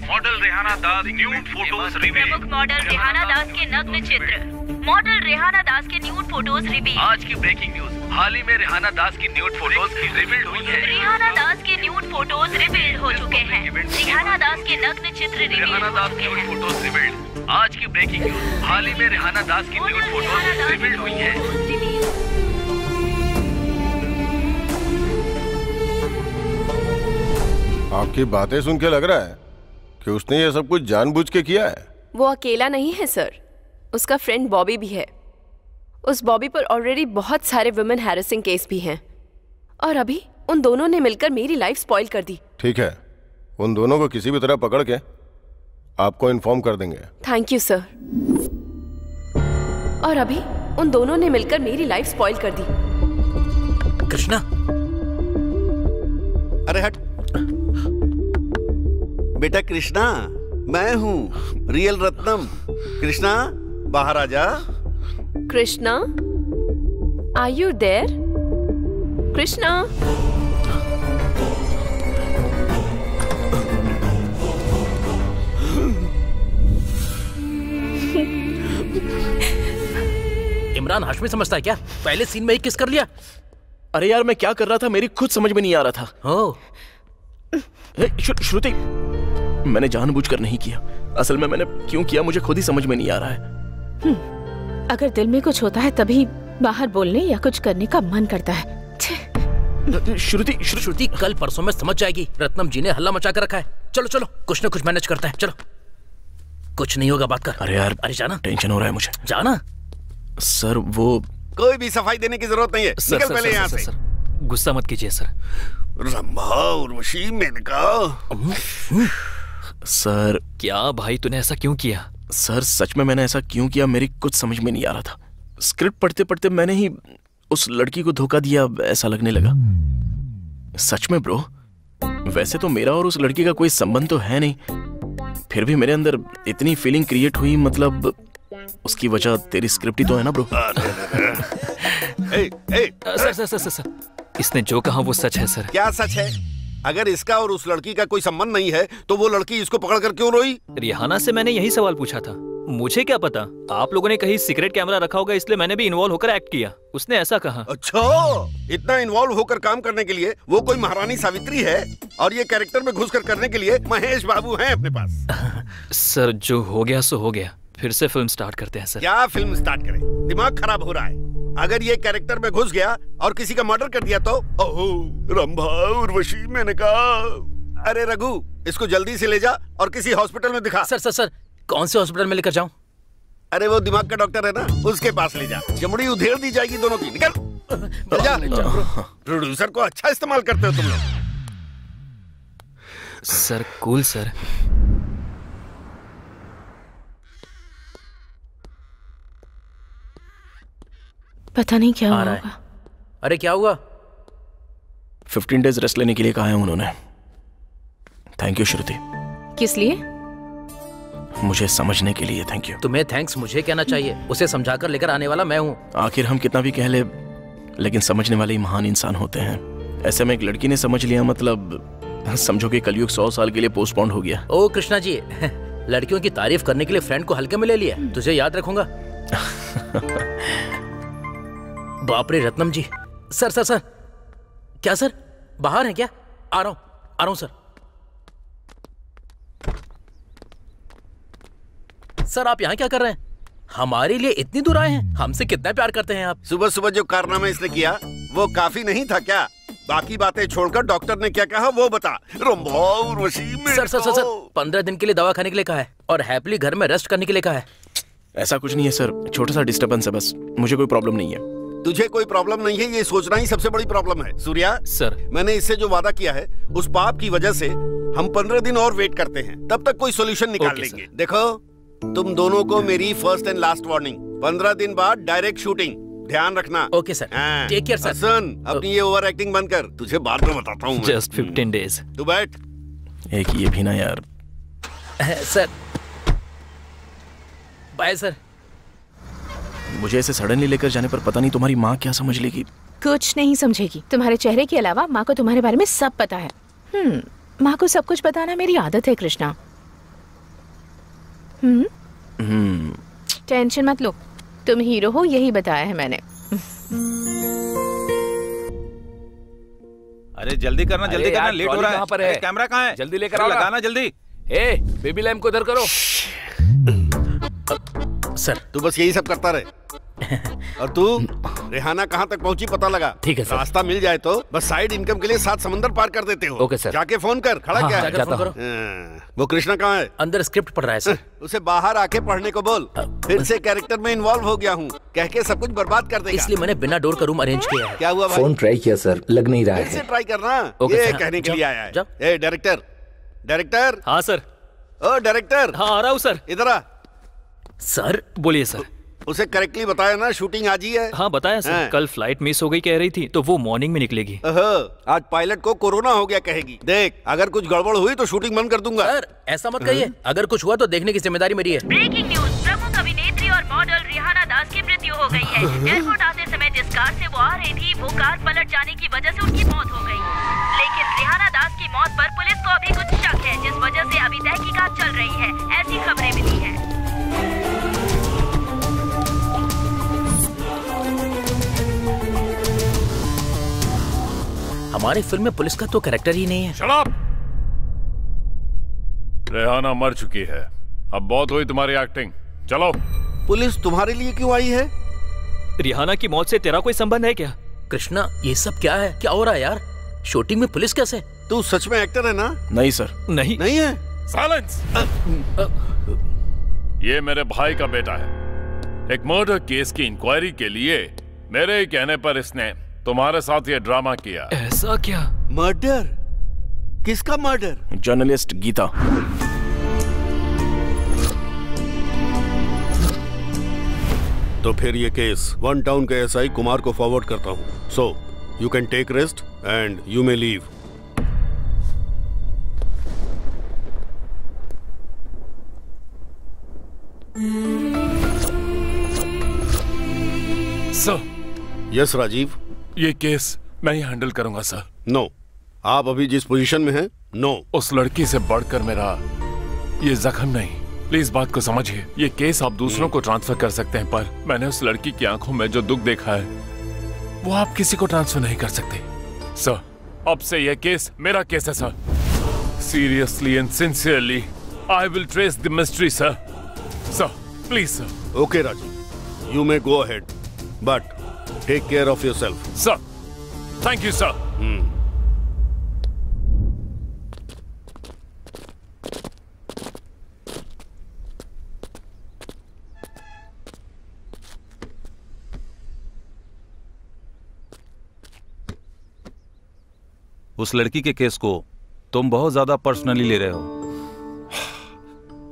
मॉडल रेहाना दास न्यूड फोटोज रिवील। प्रमुख मॉडल रेहाना दास के नग्न चित्र। मॉडल रेहाना दास के न्यूड फोटोज रिवील। आज की ब्रेकिंग न्यूज, हाल ही में रेहाना दास की न्यूड फोटोज रिवील्ड हुई है। रेहाना दास के न्यूड फोटोज रिवील हो चुके हैं। रेहाना दास के नग्न चित्र रिवील हो चुके हैं। Photos revealed. आज की ब्रेकिंग न्यूज, हाल ही में रेहाना दास की न्यूड फोटोज रिवील्ड हुई है। आपकी बातें सुन के लग रहा है कि उसने ये सब कुछ जानबूझ के किया है। वो अकेला नहीं है सर, उसका फ्रेंड बॉबी भी है। उस बॉबी पर ऑलरेडी बहुत सारे वुमेन हैरेसिंग केस भी हैं और अभी उन दोनों ने मिलकर मेरी लाइफ स्पॉइल कर दी। ठीक है, उन दोनों को किसी भी तरह पकड़ के आपको इन्फॉर्म कर देंगे। Thank you sir. और अभी उन दोनों ने मिलकर मेरी लाइफ स्पॉइल कर दी। कृष्णा, अरे हट बेटा। कृष्णा, मैं हूँ रियल रत्नम। कृष्णा, बाहर आ जा। Krishna, are you there? Krishna, Imran Hashmi समझता है क्या? पहले सीन में ही किस कर लिया। अरे यार मैं क्या कर रहा था मेरी खुद समझ में नहीं आ रहा था। श्रुति, मैंने जानबूझकर नहीं किया। असल में मैंने क्यों किया मुझे खुद ही समझ में नहीं आ रहा है। अगर दिल में कुछ होता है तभी बाहर बोलने या कुछ करने का मन करता है। श्रुति कल परसों में समझ जाएगी। रत्नम जी ने हल्ला मचा कर रखा है। चलो चलो कुछ न कुछ मैनेज करता है। चलो कुछ नहीं होगा, बात कर। अरे यार, अरे जाना, टेंशन हो रहा है मुझे। जाना। सर वो कोई भी सफाई देने की जरूरत नहीं है। निकल पहले यहाँ से। गुस्सा मत कीजिए सर। रंभा उर्वशी मेनका। सर क्या भाई तूने ऐसा क्यों किया? सर सच में मैंने ऐसा क्यों किया मेरी कुछ समझ में नहीं आ रहा था। स्क्रिप्ट पढ़ते पढ़ते मैंने ही उस लड़की को धोखा दिया ऐसा लगने लगा। सच में ब्रो, वैसे तो मेरा और उस लड़की का कोई संबंध तो है नहीं, फिर भी मेरे अंदर इतनी फीलिंग क्रिएट हुई। मतलब उसकी वजह तेरी स्क्रिप्ट ही तो है ना ब्रो। सर इसने जो कहा वो सच है सर। क्या सच है? अगर इसका और उस लड़की का कोई संबंध नहीं है तो वो लड़की इसको पकड़कर क्यों रोई? रिहाना से मैंने यही सवाल पूछा था। मुझे क्या पता, आप लोगों ने कहीं सीक्रेट कैमरा रखा होगा इसलिए मैंने भी इन्वॉल्व होकर एक्ट किया। उसने ऐसा कहा। अच्छा, इतना इन्वॉल्व होकर काम करने के लिए वो कोई महारानी सावित्री है और ये कैरेक्टर में घुसकर करने के लिए महेश बाबू हैं अपने पास। सर जो हो गया सो हो गया, फिर से फिल्म स्टार्ट करते हैं सर। क्या फिल्म स्टार्ट करें? दिमाग खराब हो रहा है। अगर ये कैरेक्टर में घुस गया और किसी का मर्डर कर दिया तो रंभा उर्वशी मैंने कहा। अरे रघु, इसको जल्दी से ले जा और किसी हॉस्पिटल में दिखा। सर कौन से हॉस्पिटल में लेकर जाऊं? अरे वो दिमाग का डॉक्टर है ना, उसके पास ले जा। चमड़ी उधेड़ दी जाएगी दोनों की। निकल जा। प्रोड्यूसर को अच्छा इस्तेमाल करते हो तुम लोग। Sir cool sir. पता नहीं क्या होगा। अरे क्या हुआ? 15 डेज रेस्ट लेने के लिए कहा है उन्होंने। थैंक यू श्रुति। किस लिए? मुझे समझने के लिए थैंक यू। तुम्हें थैंक्स मुझे कहना चाहिए। उसे समझाकर लेकर आने वाला मैं हूँ। आखिर हम कितना भी कह ले, लेकिन समझने वाले ही महान इंसान होते हैं। ऐसे में एक लड़की ने समझ लिया, मतलब समझो कि कलयुग 100 साल के लिए पोस्टपोन हो गया। ओ कृष्णा जी, लड़कियों की तारीफ करने के लिए फ्रेंड को हल्के में ले लिया। तुझे याद रखूंगा। बाप रे रत्नम जी। सर क्या सर बाहर है क्या? आ रहा हूं सर आप यहाँ क्या कर रहे हैं? हमारे लिए इतनी दूर आए हैं? हमसे कितना प्यार करते हैं आप। सुबह सुबह जो कारनामा इसने किया वो काफी नहीं था क्या? बाकी बातें छोड़कर डॉक्टर ने क्या कहा वो बता। सर 15 दिन के लिए दवा खाने के लिए कहा है और हैप्पीली घर में रेस्ट करने के लिए कहा है। ऐसा कुछ नहीं है सर, छोटा सा डिस्टर्बेंस है बस। मुझे कोई प्रॉब्लम नहीं है। तुझे कोई प्रॉब्लम नहीं है ये सोचना ही सबसे बड़ी प्रॉब्लम है। सूर्या सर, मैंने इससे जो वादा किया है उस पाप की वजह से हम 15 दिन और वेट करते हैं, तब तक कोई सॉल्यूशन निकाल लेंगे। देखो तुम दोनों को मेरी फर्स्ट एंड लास्ट वार्निंग, 15 दिन बाद डायरेक्ट शूटिंग, ध्यान रखना। Okay sir, take care sir. Hasan, अपनी ये ओवर एक्टिंग बंद कर, तुझे बाद में बताता हूँ। Just 15 days. तू बैठ। एक ये भी ना यार। Sir bye sir. मुझे ऐसे सडनली लेकर जाने पर पता नहीं तुम्हारी माँ क्या समझ लेगी। कुछ नहीं समझेगी। तुम्हारे चेहरे के अलावा माँ को तुम्हारे बारे में सब पता है। माँ को सब कुछ बताना मेरी आदत है कृष्णा। टेंशन मत लो, तुम हीरो हो यही बताया है मैंने। अरे जल्दी करना लेट हो रहा है। कहाँ पर है? कैमरा कहाँ है? जल्दी लेकर आओ, लगाना जल्दी। ए बेबी लैम्प को इधर करो। सर तू बस यही सब करता रहे। और तू रेहाना कहाँ तक पहुँची पता लगा? ठीक है सर। रास्ता मिल जाए तो बस साइड इनकम के लिए 7 समंदर पार कर देते हो। Okay sir. जाके फोन कर। खड़ा क्या है? फोन करो। वो कृष्णा कहाँ है? अंदर स्क्रिप्ट पढ़ रहा है सर। उसे बाहर आके पढ़ने को बोल। फिर से कैरेक्टर में इन्वॉल्व हो गया हूँ कह के सब कुछ बर्बाद कर देगा। इसलिए मैंने बिना डोर का रूम अरेंज किया है। क्या हुआ भाई? फोन ट्राई किया सर, लग नहीं रहा है। फिर से ट्राई करना। ये कहने के लिए आया है। ए डायरेक्टर। हाँ सर। ओ डायरेक्टर। हाँ आ रहा हूँ सर। इधर आ। सर बोलिए सर। उसे करेक्टली बताया ना शूटिंग आज ही है? हाँ बताया सर। कल फ्लाइट मिस हो गई कह रही थी तो वो मॉर्निंग में निकलेगी। आज पायलट को कोरोना हो गया कहेगी। देख अगर कुछ गड़बड़ हुई तो शूटिंग बंद कर दूंगा। सर ऐसा मत कहिए, अगर कुछ हुआ तो देखने की जिम्मेदारी मेरी है। ब्रेकिंग न्यूज, प्रमुख अभिनेत्री और मॉडल रिहाना दास की मृत्यु हो गई है। एयरपोर्ट आते समय जिस कार से वो आ रही थी वो कार पलट जाने की वजह से उनकी मौत हो गई। लेकिन रिहाना दास की मौत पर पुलिस को अभी कुछ शक है जिस वजह से अभी तहकीकात चल रही है, ऐसी खबरें मिली है। हमारी फिल्म में पुलिस का तो कैरेक्टर ही नहीं है। Shut up! रेहाना मर चुकी है, अब बहुत हुई तुम्हारी एक्टिंग। चलो। पुलिस तुम्हारे लिए क्यों आई है? रिहाना की मौत से तेरा कोई संबंध है क्या? कृष्णा, ये सब क्या है? क्या हो रहा है यार? शूटिंग में पुलिस कैसे? तू सच में एक्टर है ना? नहीं सर। नहीं है। साइलेंस। ये मेरे भाई का बेटा है। एक मर्डर केस की इंक्वायरी के लिए मेरे कहने पर इसने तुम्हारे साथ ये ड्रामा किया। ऐसा क्या? मर्डर? किसका मर्डर? जर्नलिस्ट गीता। तो फिर ये केस 1 टाउन के एसआई कुमार को फॉरवर्ड करता हूँ। So you can take rest and you may leave. Sir. Yes Rajeev. ये केस मैं ही हैंडल करूंगा सर। नो, आप अभी जिस पोजीशन में हैं, नो। उस लड़की से बढ़कर मेरा ये जख्म नहीं। प्लीज बात को समझिए। ये केस आप दूसरों को ट्रांसफर कर सकते हैं, पर मैंने उस लड़की की आंखों में जो दुख देखा है वो आप किसी को ट्रांसफर नहीं कर सकते। सर, अब से ये केस मेरा केस है sir. Seriously and sincerely I will trace the mystery sir. Sir please sir. Okay Rajeev, you may go ahead, but take care of yourself. Sir, thank you sir. उस लड़की के केस को तुम बहुत ज्यादा पर्सनली ले रहे हो।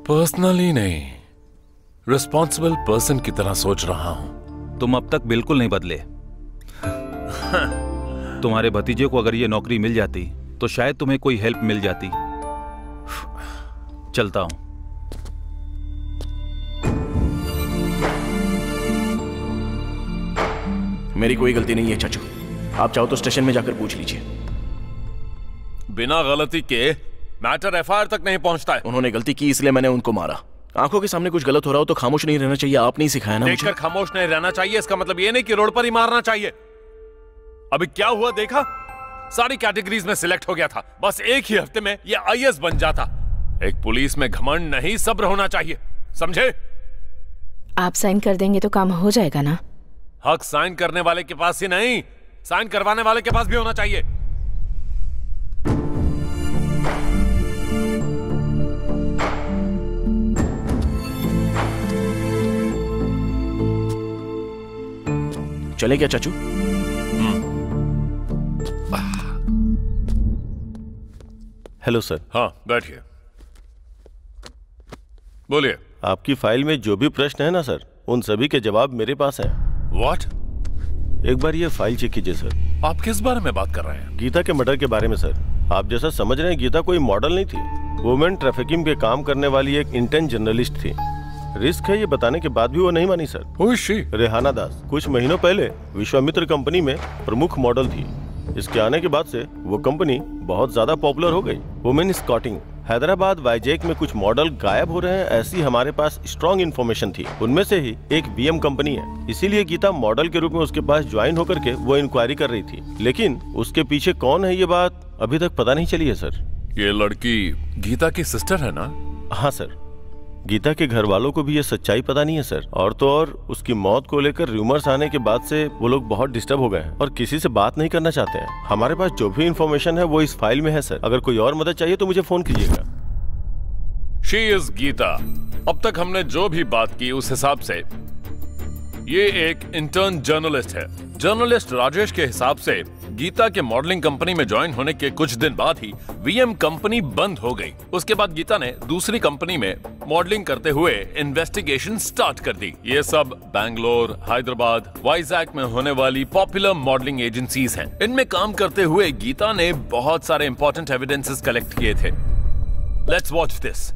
पर्सनली नहीं, रिस्पॉन्सिबल पर्सन की तरह सोच रहा हूं। तुम अब तक बिल्कुल नहीं बदले। तुम्हारे भतीजे को अगर ये नौकरी मिल जाती तो शायद तुम्हें कोई हेल्प मिल जाती। चलता हूं। मेरी कोई गलती नहीं है चाचू, आप चाहो तो स्टेशन में जाकर पूछ लीजिए। बिना गलती के मैटर एफआईआर तक नहीं पहुंचता है। उन्होंने गलती की इसलिए मैंने उनको मारा। आंखों के सामने कुछ गलत हो रहा हो तो खामोश नहीं रहना चाहिए। आप नहीं सिखाया ना मुझे। देखकर खामोश नहीं रहना चाहिए इसका मतलब ये नहीं कि रोड पर ही मारना चाहिए। अभी क्या हुआ देखा? सारी कैटेगरीज में सिलेक्ट हो गया था। बस एक ही हफ्ते में ये आईएएस बन जाता। एक पुलिस में घमंड नहीं, सब्र होना चाहिए, समझे? आप साइन कर देंगे तो काम हो जाएगा ना? हक साइन करने वाले के पास ही नहीं, साइन करवाने वाले के पास भी होना चाहिए। चले क्या चाचू? Hello sir. हाँ बैठिए, बोलिए। आपकी फाइल में जो भी प्रश्न है ना सर, उन सभी के जवाब मेरे पास हैं। व्हाट? एक बार ये फाइल चेक कीजिए सर। आप किस बारे में बात कर रहे हैं? गीता के मर्डर के बारे में सर। आप जैसा समझ रहे हैं, गीता कोई मॉडल नहीं थी। वुमेन ट्रैफिकिंग के काम करने वाली एक इंटर्न जर्नलिस्ट थी। रिस्क है ये बताने के बाद भी वो नहीं मानी sir. Who is she? Rehana Das कुछ महीनों पहले विश्वामित्र कंपनी में प्रमुख मॉडल थी। इसके आने के बाद से वो कंपनी बहुत ज्यादा पॉपुलर हो गई। वुमेन स्कॉटिंग, हैदराबाद वाइजैक में कुछ मॉडल गायब हो रहे हैं, ऐसी हमारे पास स्ट्रॉन्ग इन्फॉर्मेशन थी। उनमें से ही एक बीएम कंपनी है। इसीलिए गीता मॉडल के रूप में उसके पास ज्वाइन होकर के वो इंक्वायरी कर रही थी। लेकिन उसके पीछे कौन है ये बात अभी तक पता नहीं चली है सर। ये लड़की गीता की सिस्टर है ना? हाँ सर। गीता के घर वालों को भी ये सच्चाई पता नहीं है सर। और तो और उसकी मौत को लेकर रूमर्स आने के बाद से वो लोग बहुत डिस्टर्ब हो गए हैं और किसी से बात नहीं करना चाहते हैं। हमारे पास जो भी इंफॉर्मेशन है वो इस फाइल में है सर। अगर कोई और मदद चाहिए तो मुझे फोन कीजिएगा। She is Geeta. अब तक हमने जो भी बात की उस हिसाब से ये एक इंटर्न जर्नलिस्ट है। जर्नलिस्ट राजेश के हिसाब से गीता के मॉडलिंग कंपनी में ज्वाइन होने के कुछ दिन बाद ही वीएम कंपनी बंद हो गई। उसके बाद गीता ने दूसरी कंपनी में मॉडलिंग करते हुए इन्वेस्टिगेशन स्टार्ट कर दी। ये सब बैंगलोर, हैदराबाद, वाइजैक में होने वाली पॉपुलर मॉडलिंग एजेंसीज हैं। इनमें काम करते हुए गीता ने बहुत सारे इंपॉर्टेंट एविडेंसेस कलेक्ट किए थे। Let's watch this.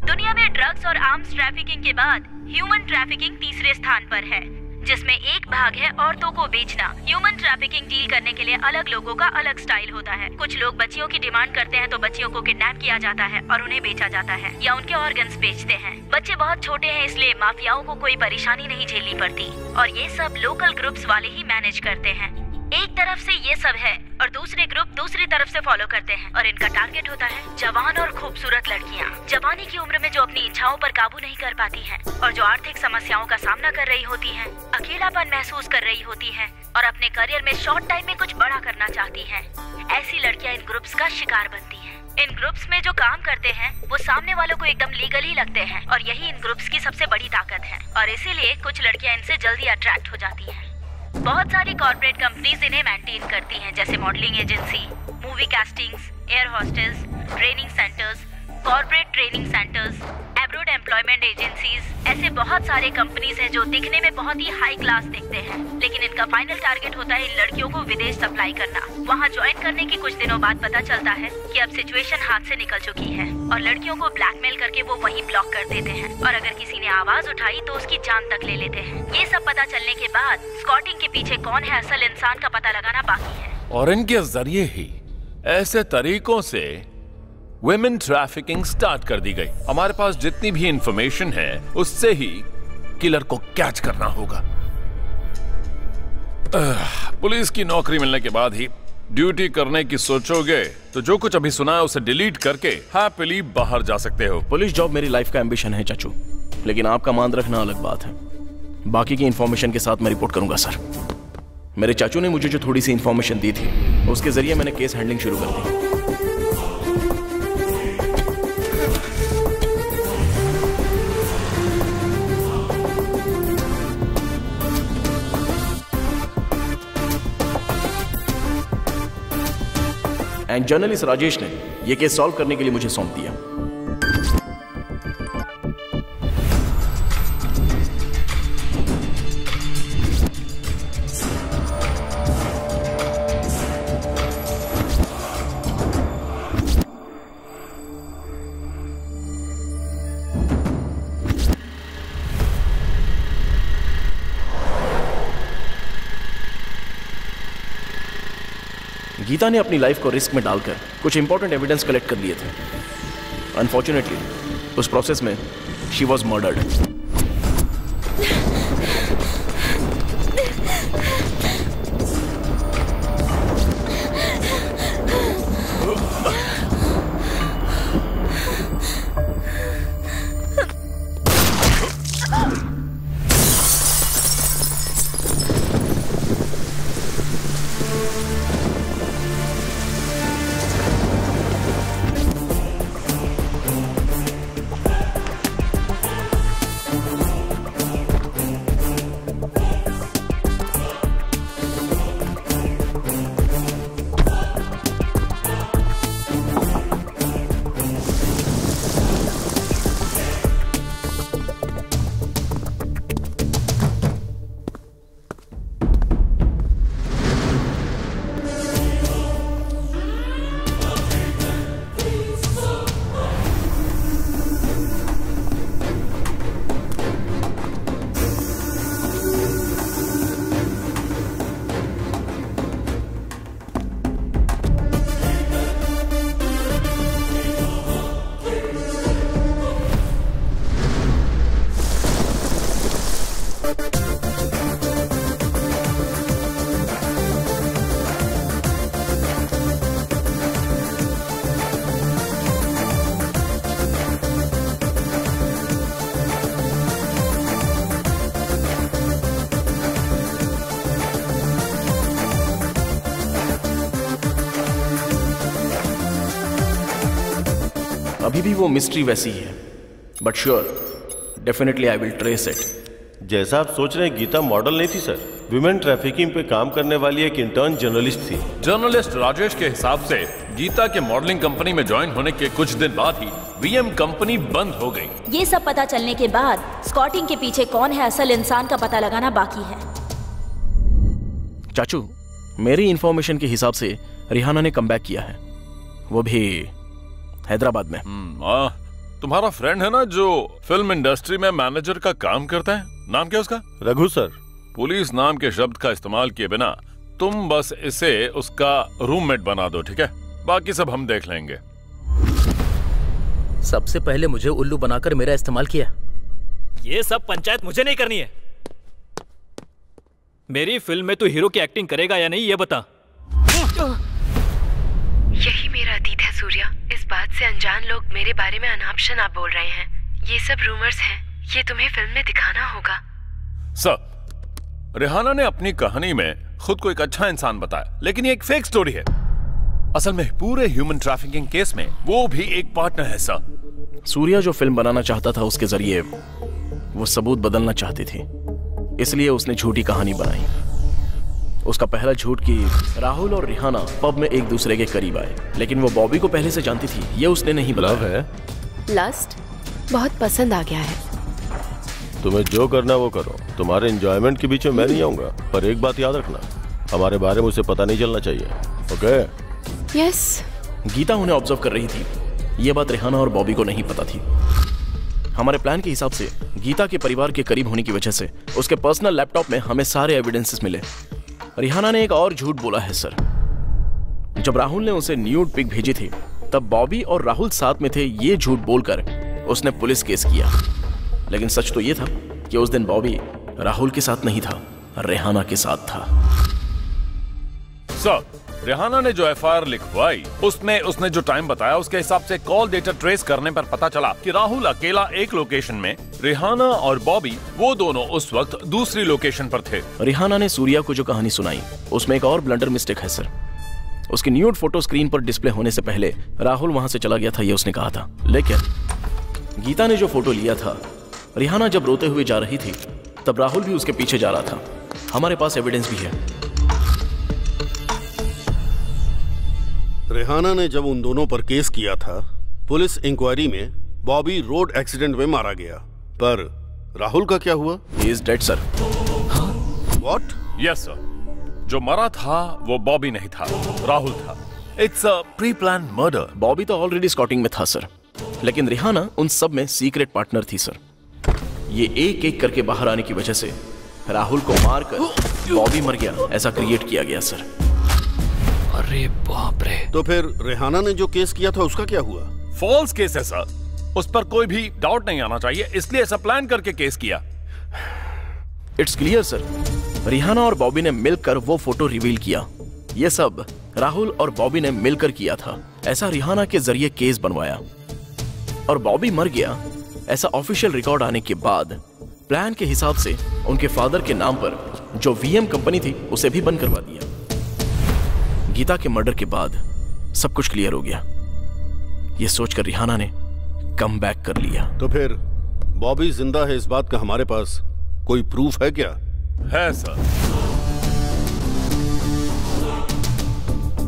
दुनिया में ड्रग्स और आर्म्स ट्रैफिकिंग के बाद ह्यूमन ट्रैफिकिंग तीसरे स्थान पर है, जिसमें एक भाग है औरतों को बेचना। ह्यूमन ट्रैफिकिंग डील करने के लिए अलग लोगों का अलग स्टाइल होता है। कुछ लोग बच्चियों की डिमांड करते हैं तो बच्चियों को किडनैप किया जाता है और उन्हें बेचा जाता है या उनके ऑर्गन्स बेचते हैं। बच्चे बहुत छोटे हैं इसलिए माफियाओं को कोई परेशानी नहीं झेलनी पड़ती और ये सब लोकल ग्रुप्स वाले ही मैनेज करते हैं। एक तरफ से ये सब है और दूसरे ग्रुप दूसरी तरफ से फॉलो करते हैं और इनका टारगेट होता है जवान और खूबसूरत लड़कियां, जवानी की उम्र में जो अपनी इच्छाओं पर काबू नहीं कर पाती हैं और जो आर्थिक समस्याओं का सामना कर रही होती हैं, अकेलापन महसूस कर रही होती हैं और अपने करियर में शॉर्ट टाइम में कुछ बड़ा करना चाहती हैं। ऐसी लड़कियां इन ग्रुप्स का शिकार बनती हैं। इन ग्रुप्स में जो काम करते हैं वो सामने वालों को एकदम लीगल ही लगते हैं और यही इन ग्रुप्स की सबसे बड़ी ताकत है और इसीलिए कुछ लड़कियां इनसे जल्दी अट्रैक्ट हो जाती हैं। बहुत सारी कॉर्पोरेट कंपनीज इन्हें मेंटेन करती हैं, जैसे modelling agency, movie castings, air hostess, training centres, corporate training centres, abroad employment agencies. ऐसे बहुत सारे कंपनीज हैं जो दिखने में बहुत ही हाई क्लास दिखते हैं, लेकिन इनका फाइनल टारगेट होता है इन लड़कियों को विदेश सप्लाई करना। वहाँ ज्वाइन करने के कुछ दिनों बाद पता चलता है कि अब सिचुएशन हाथ से निकल चुकी है और लड़कियों को ब्लैकमेल करके वो वहीं ब्लॉक कर देते हैं और अगर किसी ने आवाज उठाई तो उसकी जान तक ले लेते हैं। ये सब पता चलने के बाद स्कॉटिंग के पीछे कौन है असल इंसान का पता लगाना बाकी है और इनके जरिए ही ऐसे तरीकों से वुमेन ट्रैफिकिंग स्टार्ट कर दी गई। हमारे पास जितनी भी इंफॉर्मेशन है उससे ही किलर को कैच करना होगा। पुलिस की नौकरी मिलने के बाद ही ड्यूटी करने की सोचोगे तो जो कुछ अभी सुना है उसे डिलीट करके हैप्पीली बाहर जा सकते हो। पुलिस जॉब मेरी लाइफ का एम्बिशन है चाचू, लेकिन आपका मान रखना अलग बात है। बाकी की इंफॉर्मेशन के साथ मैं रिपोर्ट करूंगा सर। मेरे चाचू ने मुझे जो थोड़ी सी इंफॉर्मेशन दी थी उसके जरिए मैंने केस हैंडलिंग शुरू कर दी। एंड जर्नलिस्ट राजेश ने यह केस सॉल्व करने के लिए मुझे सौंप दिया। गीता ने अपनी लाइफ को रिस्क में डालकर कुछ इंपॉर्टेंट एविडेंस कलेक्ट कर लिए थे। अनफॉर्चुनेटली उस प्रोसेस में शी वॉज मर्डर्ड। अभी भी वो मिस्ट्री वैसी है, but sure definitely I will trace it. जैसा आप सोच रहे हैं, गीता मॉडल नहीं थी सर, विमेन ट्रैफिकिंग पे काम करने वाली एक इंटर्न जर्नलिस्ट थी। जर्नलिस्ट राजेश के हिसाब से गीता के मॉडलिंग कंपनी में ज्वाइन होने के कुछ दिन बाद ही वीएम कंपनी बंद हो गई। ये सब पता चलने के बाद स्कॉटिंग के पीछे कौन है असल इंसान का पता लगाना बाकी है। चाचू, मेरी इंफॉर्मेशन के हिसाब से रिहाना ने कमबैक किया है, वो भी हैदराबाद में। तुम्हारा फ्रेंड है ना जो फिल्म इंडस्ट्री में मैनेजर का काम करता है, नाम क्या उसका? रघु सर। पुलिस नाम के शब्द का इस्तेमाल किए बिना तुम बस इसे उसका रूममेट बना दो, ठीक है? बाकी सब हम देख लेंगे। सबसे पहले मुझे उल्लू बनाकर मेरा इस्तेमाल किया। ये सब पंचायत मुझे नहीं करनी है। मेरी फिल्म में तू हीरो की एक्टिंग करेगा या नहीं ये बता। यही मेरा अतीत है सूर्या। इस बात से अनजान लोग मेरे बारे में अनाप शनाप बोल रहे हैं। ये सब रूमर्स हैं। ये तुम्हें फिल्म में दिखाना होगा। सर, रिहाना ने अपनी कहानी में खुद को एक अच्छा इंसान बताया, लेकिन ये एक फेक स्टोरी है। असल में पूरे ह्यूमन ट्रैफिकिंग केस में वो भी एक पार्टनर है सर। सूर्या जो फिल्म बनाना चाहता था उसके जरिए वो सबूत बदलना चाहती थी, इसलिए उसने झूठी कहानी बनाई। उसका पहला झूठ कि राहुल और रिहाना पब में एक दूसरे के करीब आए, लेकिन वो बॉबी को पहले से जानती थी, ये उसने नहीं बताया। लस्ट बहुत पसंद आ गया है। तुम्हें जो करना वो करो, तुम्हारे एंजॉयमेंट के बीच में मैं नहीं आऊंगा, पर एक बात याद रखना, हमारे बारे में उसे पता नहीं चलना चाहिए। ओके? यस। गीता उन्हें ऑब्जर्व कर रही थी, ये बात रिहाना और बॉबी को नहीं पता थी। हमारे प्लान के हिसाब से गीता के परिवार के करीब होने की वजह से उसके पर्सनल लैपटॉप में हमें सारे एविडेंसेस मिले। रिहाना ने एक और झूठ बोला है सर। जब राहुल ने उसे न्यूड पिक भेजी थी तब बॉबी और राहुल साथ में थे, ये झूठ बोलकर उसने पुलिस केस किया। लेकिन सच तो ये था कि उस दिन बॉबी राहुल के साथ नहीं था, रिहाना के साथ था। सर, रिहाना ने जो एफआईआर लिखवाई उसमें उसने जो टाइम बताया उसके हिसाब से कॉल डेटा ट्रेस करने पर पता चला कि राहुल अकेला एक लोकेशन में, रिहाना और बॉबी वो दोनों उस वक्त दूसरी लोकेशन पर थे। रिहाना ने सूर्या को जो कहानी सुनाई उसमें एक और ब्लंडर मिस्टेक है सर। उसकी न्यूड फोटो स्क्रीन पर डिस्प्ले होने से पहले राहुल वहां से चला गया था, ये उसने कहा था। लेकिन गीता ने जो फोटो लिया था, रिहाना जब रोते हुए जा रही थी तब राहुल भी उसके पीछे जा रहा था। हमारे पास एविडेंस भी है। रेहाना ने जब उन दोनों पर केस किया था, पुलिस इंक्वायरी में बॉबी रोड एक्सीडेंट में मारा गया, पर राहुल का क्या हुआ? He is dead, sir. What? Yes, sir. जो मरा था वो बॉबी नहीं था, राहुल था। It's a pre-planned murder. Bobby तो ऑलरेडी स्कॉटिंग में था सर, लेकिन रिहाना उन सब में सीक्रेट पार्टनर थी सर। ये एक एक करके बाहर आने की वजह से राहुल को मारकर बॉबी मर गया, ऐसा क्रिएट किया गया सर। अरे बाप रे। तो फिर रेहाना ने जो केस किया था उसका क्या हुआ? फॉल्स केस है सर, उस पर कोई भी डाउट नहीं आना चाहिए, इसलिए ऐसा प्लान करके केस किया। इट्स क्लियर सर, रिहाना और बॉबी ने मिलकर वो फोटो रिवील किया। ये सब राहुल और बॉबी ने मिलकर किया था। ऐसा रिहाना के जरिए केस बनवाया और बॉबी मर गया, ऐसा ऑफिशियल रिकॉर्ड आने के बाद प्लान के हिसाब से उनके फादर के नाम पर जो वीएम कंपनी थी उसे भी बंद करवा दिया। गीता के मर्डर के बाद सब कुछ क्लियर हो गया। यह सोचकर रिहाना ने कम बैक कर लिया। तो फिर बॉबी जिंदा है इस बात का हमारे पास कोई प्रूफ है क्या? है सर।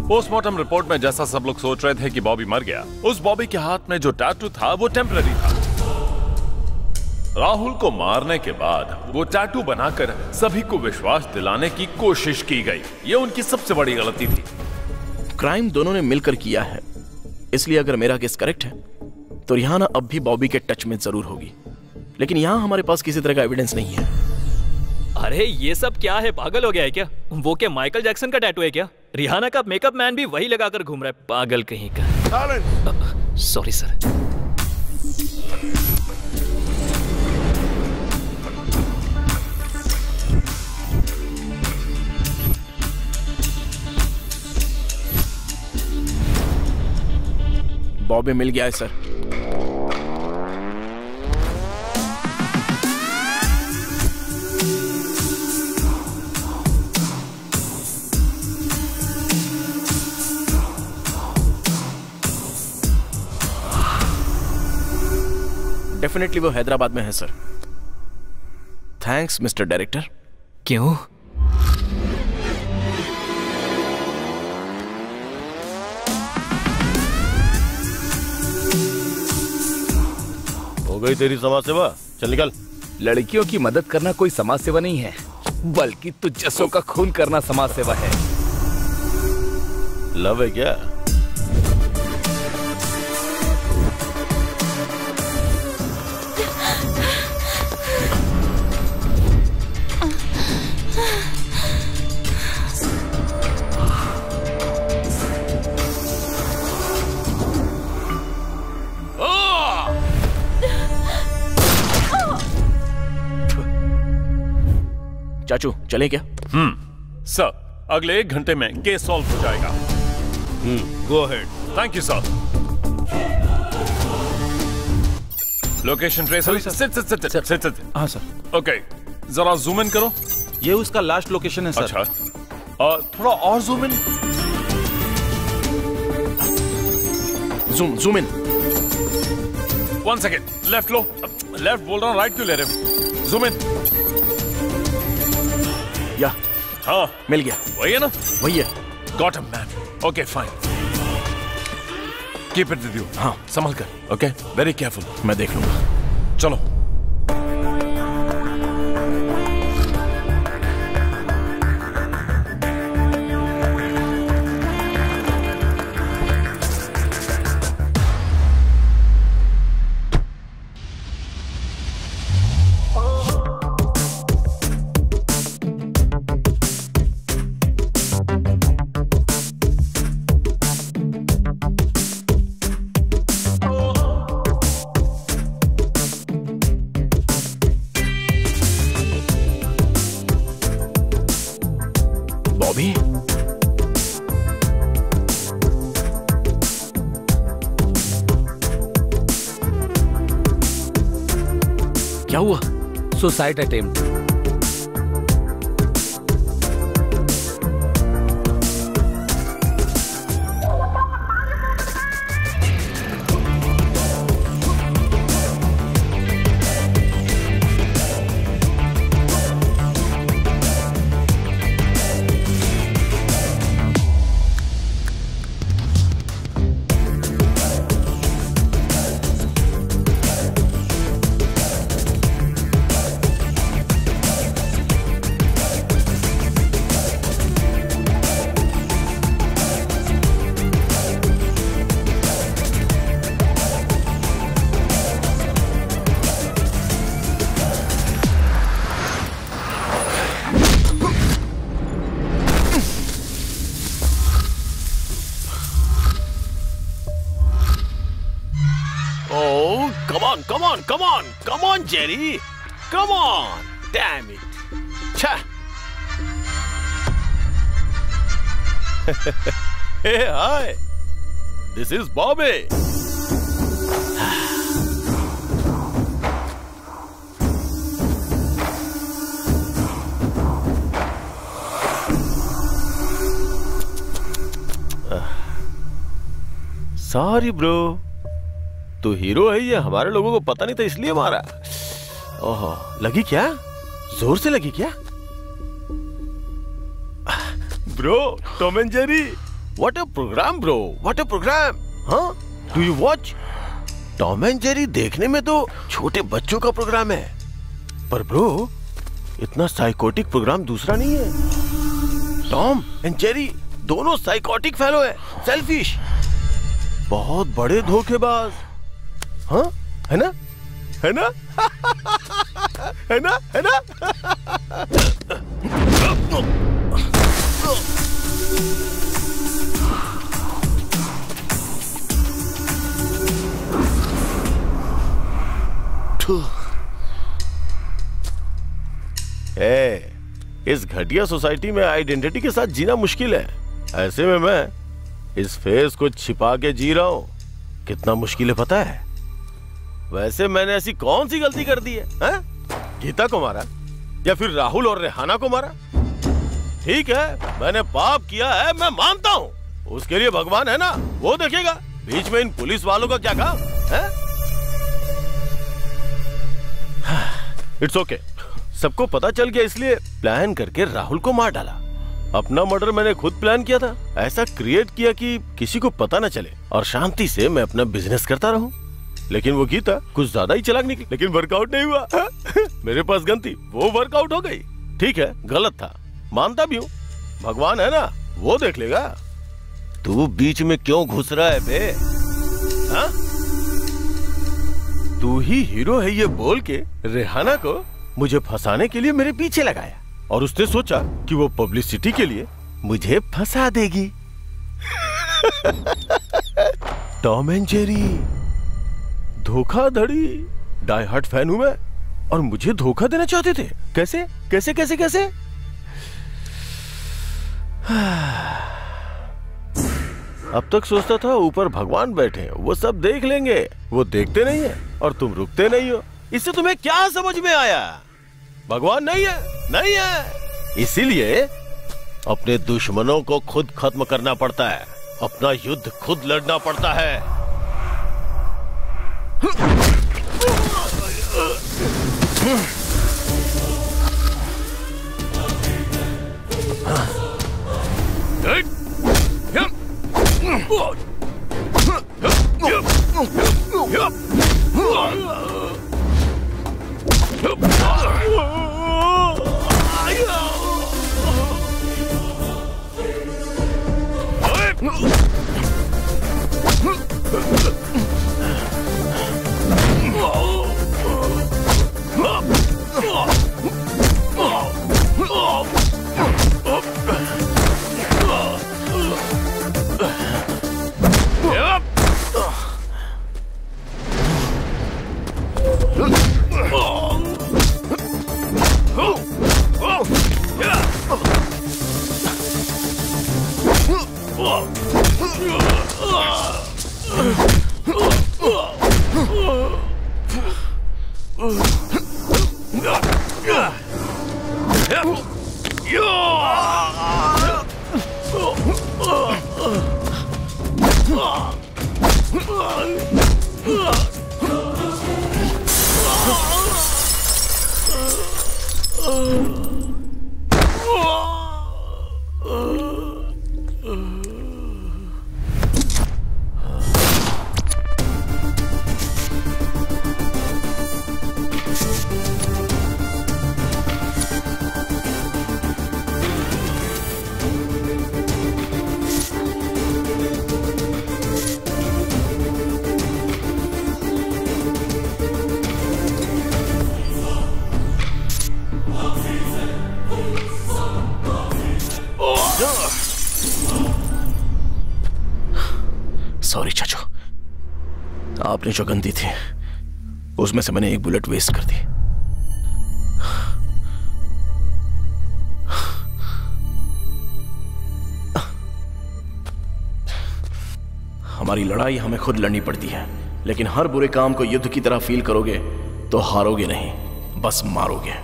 पोस्टमार्टम रिपोर्ट में जैसा सब लोग सोच रहे थे कि बॉबी मर गया, उस बॉबी के हाथ में जो टैटू था वो टेम्पररी था। राहुल को मारने के बाद वो टैटू बनाकर सभी को विश्वास दिलाने की कोशिश की गई। ये उनकी सबसे बड़ी गलती थी। क्राइम दोनों ने मिलकर किया है, इसलिए अगर मेरा केस करेक्ट है तो रिहाना अब भी बॉबी के टच में जरूर होगी। लेकिन यहाँ हमारे पास किसी तरह का एविडेंस नहीं है। अरे ये सब क्या है, पागल हो गया है क्या? वो क्या माइकल जैक्सन का टैटू है क्या? रिहाना का मेकअप मैन भी वही लगाकर घूम रहा है, पागल कहीं का। Sorry sir. बॉबी मिल गया है सर। डेफिनेटली वो हैदराबाद में है सर। Thanks mister director. क्यों? हो गई तेरी समाज सेवा, चल निकल। लड़कियों की मदद करना कोई समाज सेवा नहीं है, बल्कि तुझसों का खून करना समाज सेवा है। लव है क्या? चाचू चलें क्या? सर, अगले 1 घंटे में केस सॉल्व हो जाएगा। Go ahead. Thank you sir. Location trace. Sit. हाँ सर। ओके, जरा जूम इन करो। ये उसका लास्ट लोकेशन है सर। अच्छा, थोड़ा और zoom in. Zoom in. 1 second, left low. Left बोल रहा हूँ, राइट क्यों ले रहे हो? Zoom in. या हाँ, मिल गया। वही है ना? वही है। Got him man. Okay fine, keep it with you. हाँ, संभल कर। Okay, very careful. मैं देख लूंगा। चलो। बॉबी, क्या हुआ? Suicide attempt. Come on, Jerry. Come on. Damn it. Cha. Hey, hi. This is Bobby. Sorry, bro. तो हीरो है ये, हमारे लोगों को पता नहीं था इसलिए मारा। ओहो, लगी क्या? जोर से लगी क्या? Bro, Tom and Jerry, what a program bro, what a program. हाँ, do you watch? Tom and Jerry देखने में तो छोटे बच्चों का प्रोग्राम है, पर ब्रो इतना साइकोटिक प्रोग्राम दूसरा नहीं है। टॉम एंड जेरी दोनों साइकोटिक फेलो है, सेल्फिश, बहुत बड़े धोखेबाज। हाँ, है ना? है ना? है ना? है ना? इस घटिया सोसाइटी में आइडेंटिटी के साथ जीना मुश्किल है। ऐसे में मैं इस फेस को छिपा के जी रहा हूं। कितना मुश्किल है पता है? वैसे मैंने ऐसी कौन सी गलती कर दी है? गीता को मारा या फिर राहुल और रेहाना को मारा? ठीक है, मैंने पाप किया है, मैं मानता हूँ। उसके लिए भगवान है ना, वो देखेगा। बीच में इन पुलिस वालों का क्या काम है? इट्स ओके, सबको पता चल गया, इसलिए प्लान करके राहुल को मार डाला। अपना मर्डर मैंने खुद प्लान किया था, ऐसा क्रिएट किया कि किसी को पता न चले और शांति से मैं अपना बिजनेस करता रहूं। लेकिन वो गीता कुछ ज्यादा ही चालाक निकली, लेकिन वर्कआउट नहीं हुआ। मेरे पास गन थी, वो वर्कआउट हो गई। ठीक है, गलत था, मानता भी हूँ। भगवान है ना, वो देख लेगा। तू बीच में क्यों घुस रहा है बे? हाँ? तू ही हीरो है ये बोल के रेहाना को मुझे फंसाने के लिए मेरे पीछे लगाया, और उसने सोचा कि वो पब्लिसिटी के लिए मुझे फंसा देगी। टॉम एंड जेरी, धोखाधड़ी। डाई हार्ड फैन हूं मैं, और मुझे धोखा देना चाहते थे। कैसे कैसे कैसे कैसे? अब तक सोचता था ऊपर भगवान बैठे हैं, वो सब देख लेंगे। वो देखते नहीं है और तुम रुकते नहीं हो। इससे तुम्हें क्या समझ में आया? भगवान नहीं है, नहीं है। इसीलिए अपने दुश्मनों को खुद खत्म करना पड़ता है, अपना युद्ध खुद लड़ना पड़ता है। सॉरी चाचू, आपने जो गन दी थी उसमें से मैंने एक बुलेट वेस्ट कर दी। हमारी लड़ाई हमें खुद लड़नी पड़ती है, लेकिन हर बुरे काम को युद्ध की तरह फील करोगे तो हारोगे नहीं, बस मारोगे।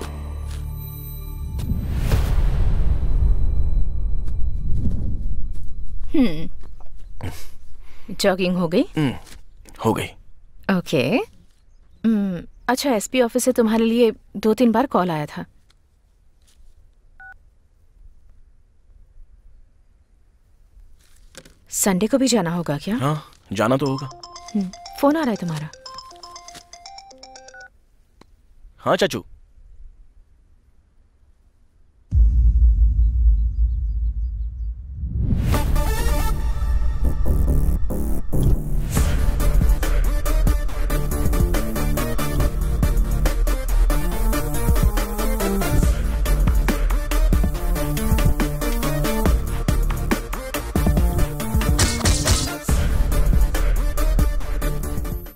जॉगिंग हो गई? हो गई। ओके। अच्छा, एसपी ऑफिस से तुम्हारे लिए 2-3 बार कॉल आया था। संडे को भी जाना होगा क्या? हाँ, जाना तो होगा। फोन आ रहा है तुम्हारा? हाँ चाचू।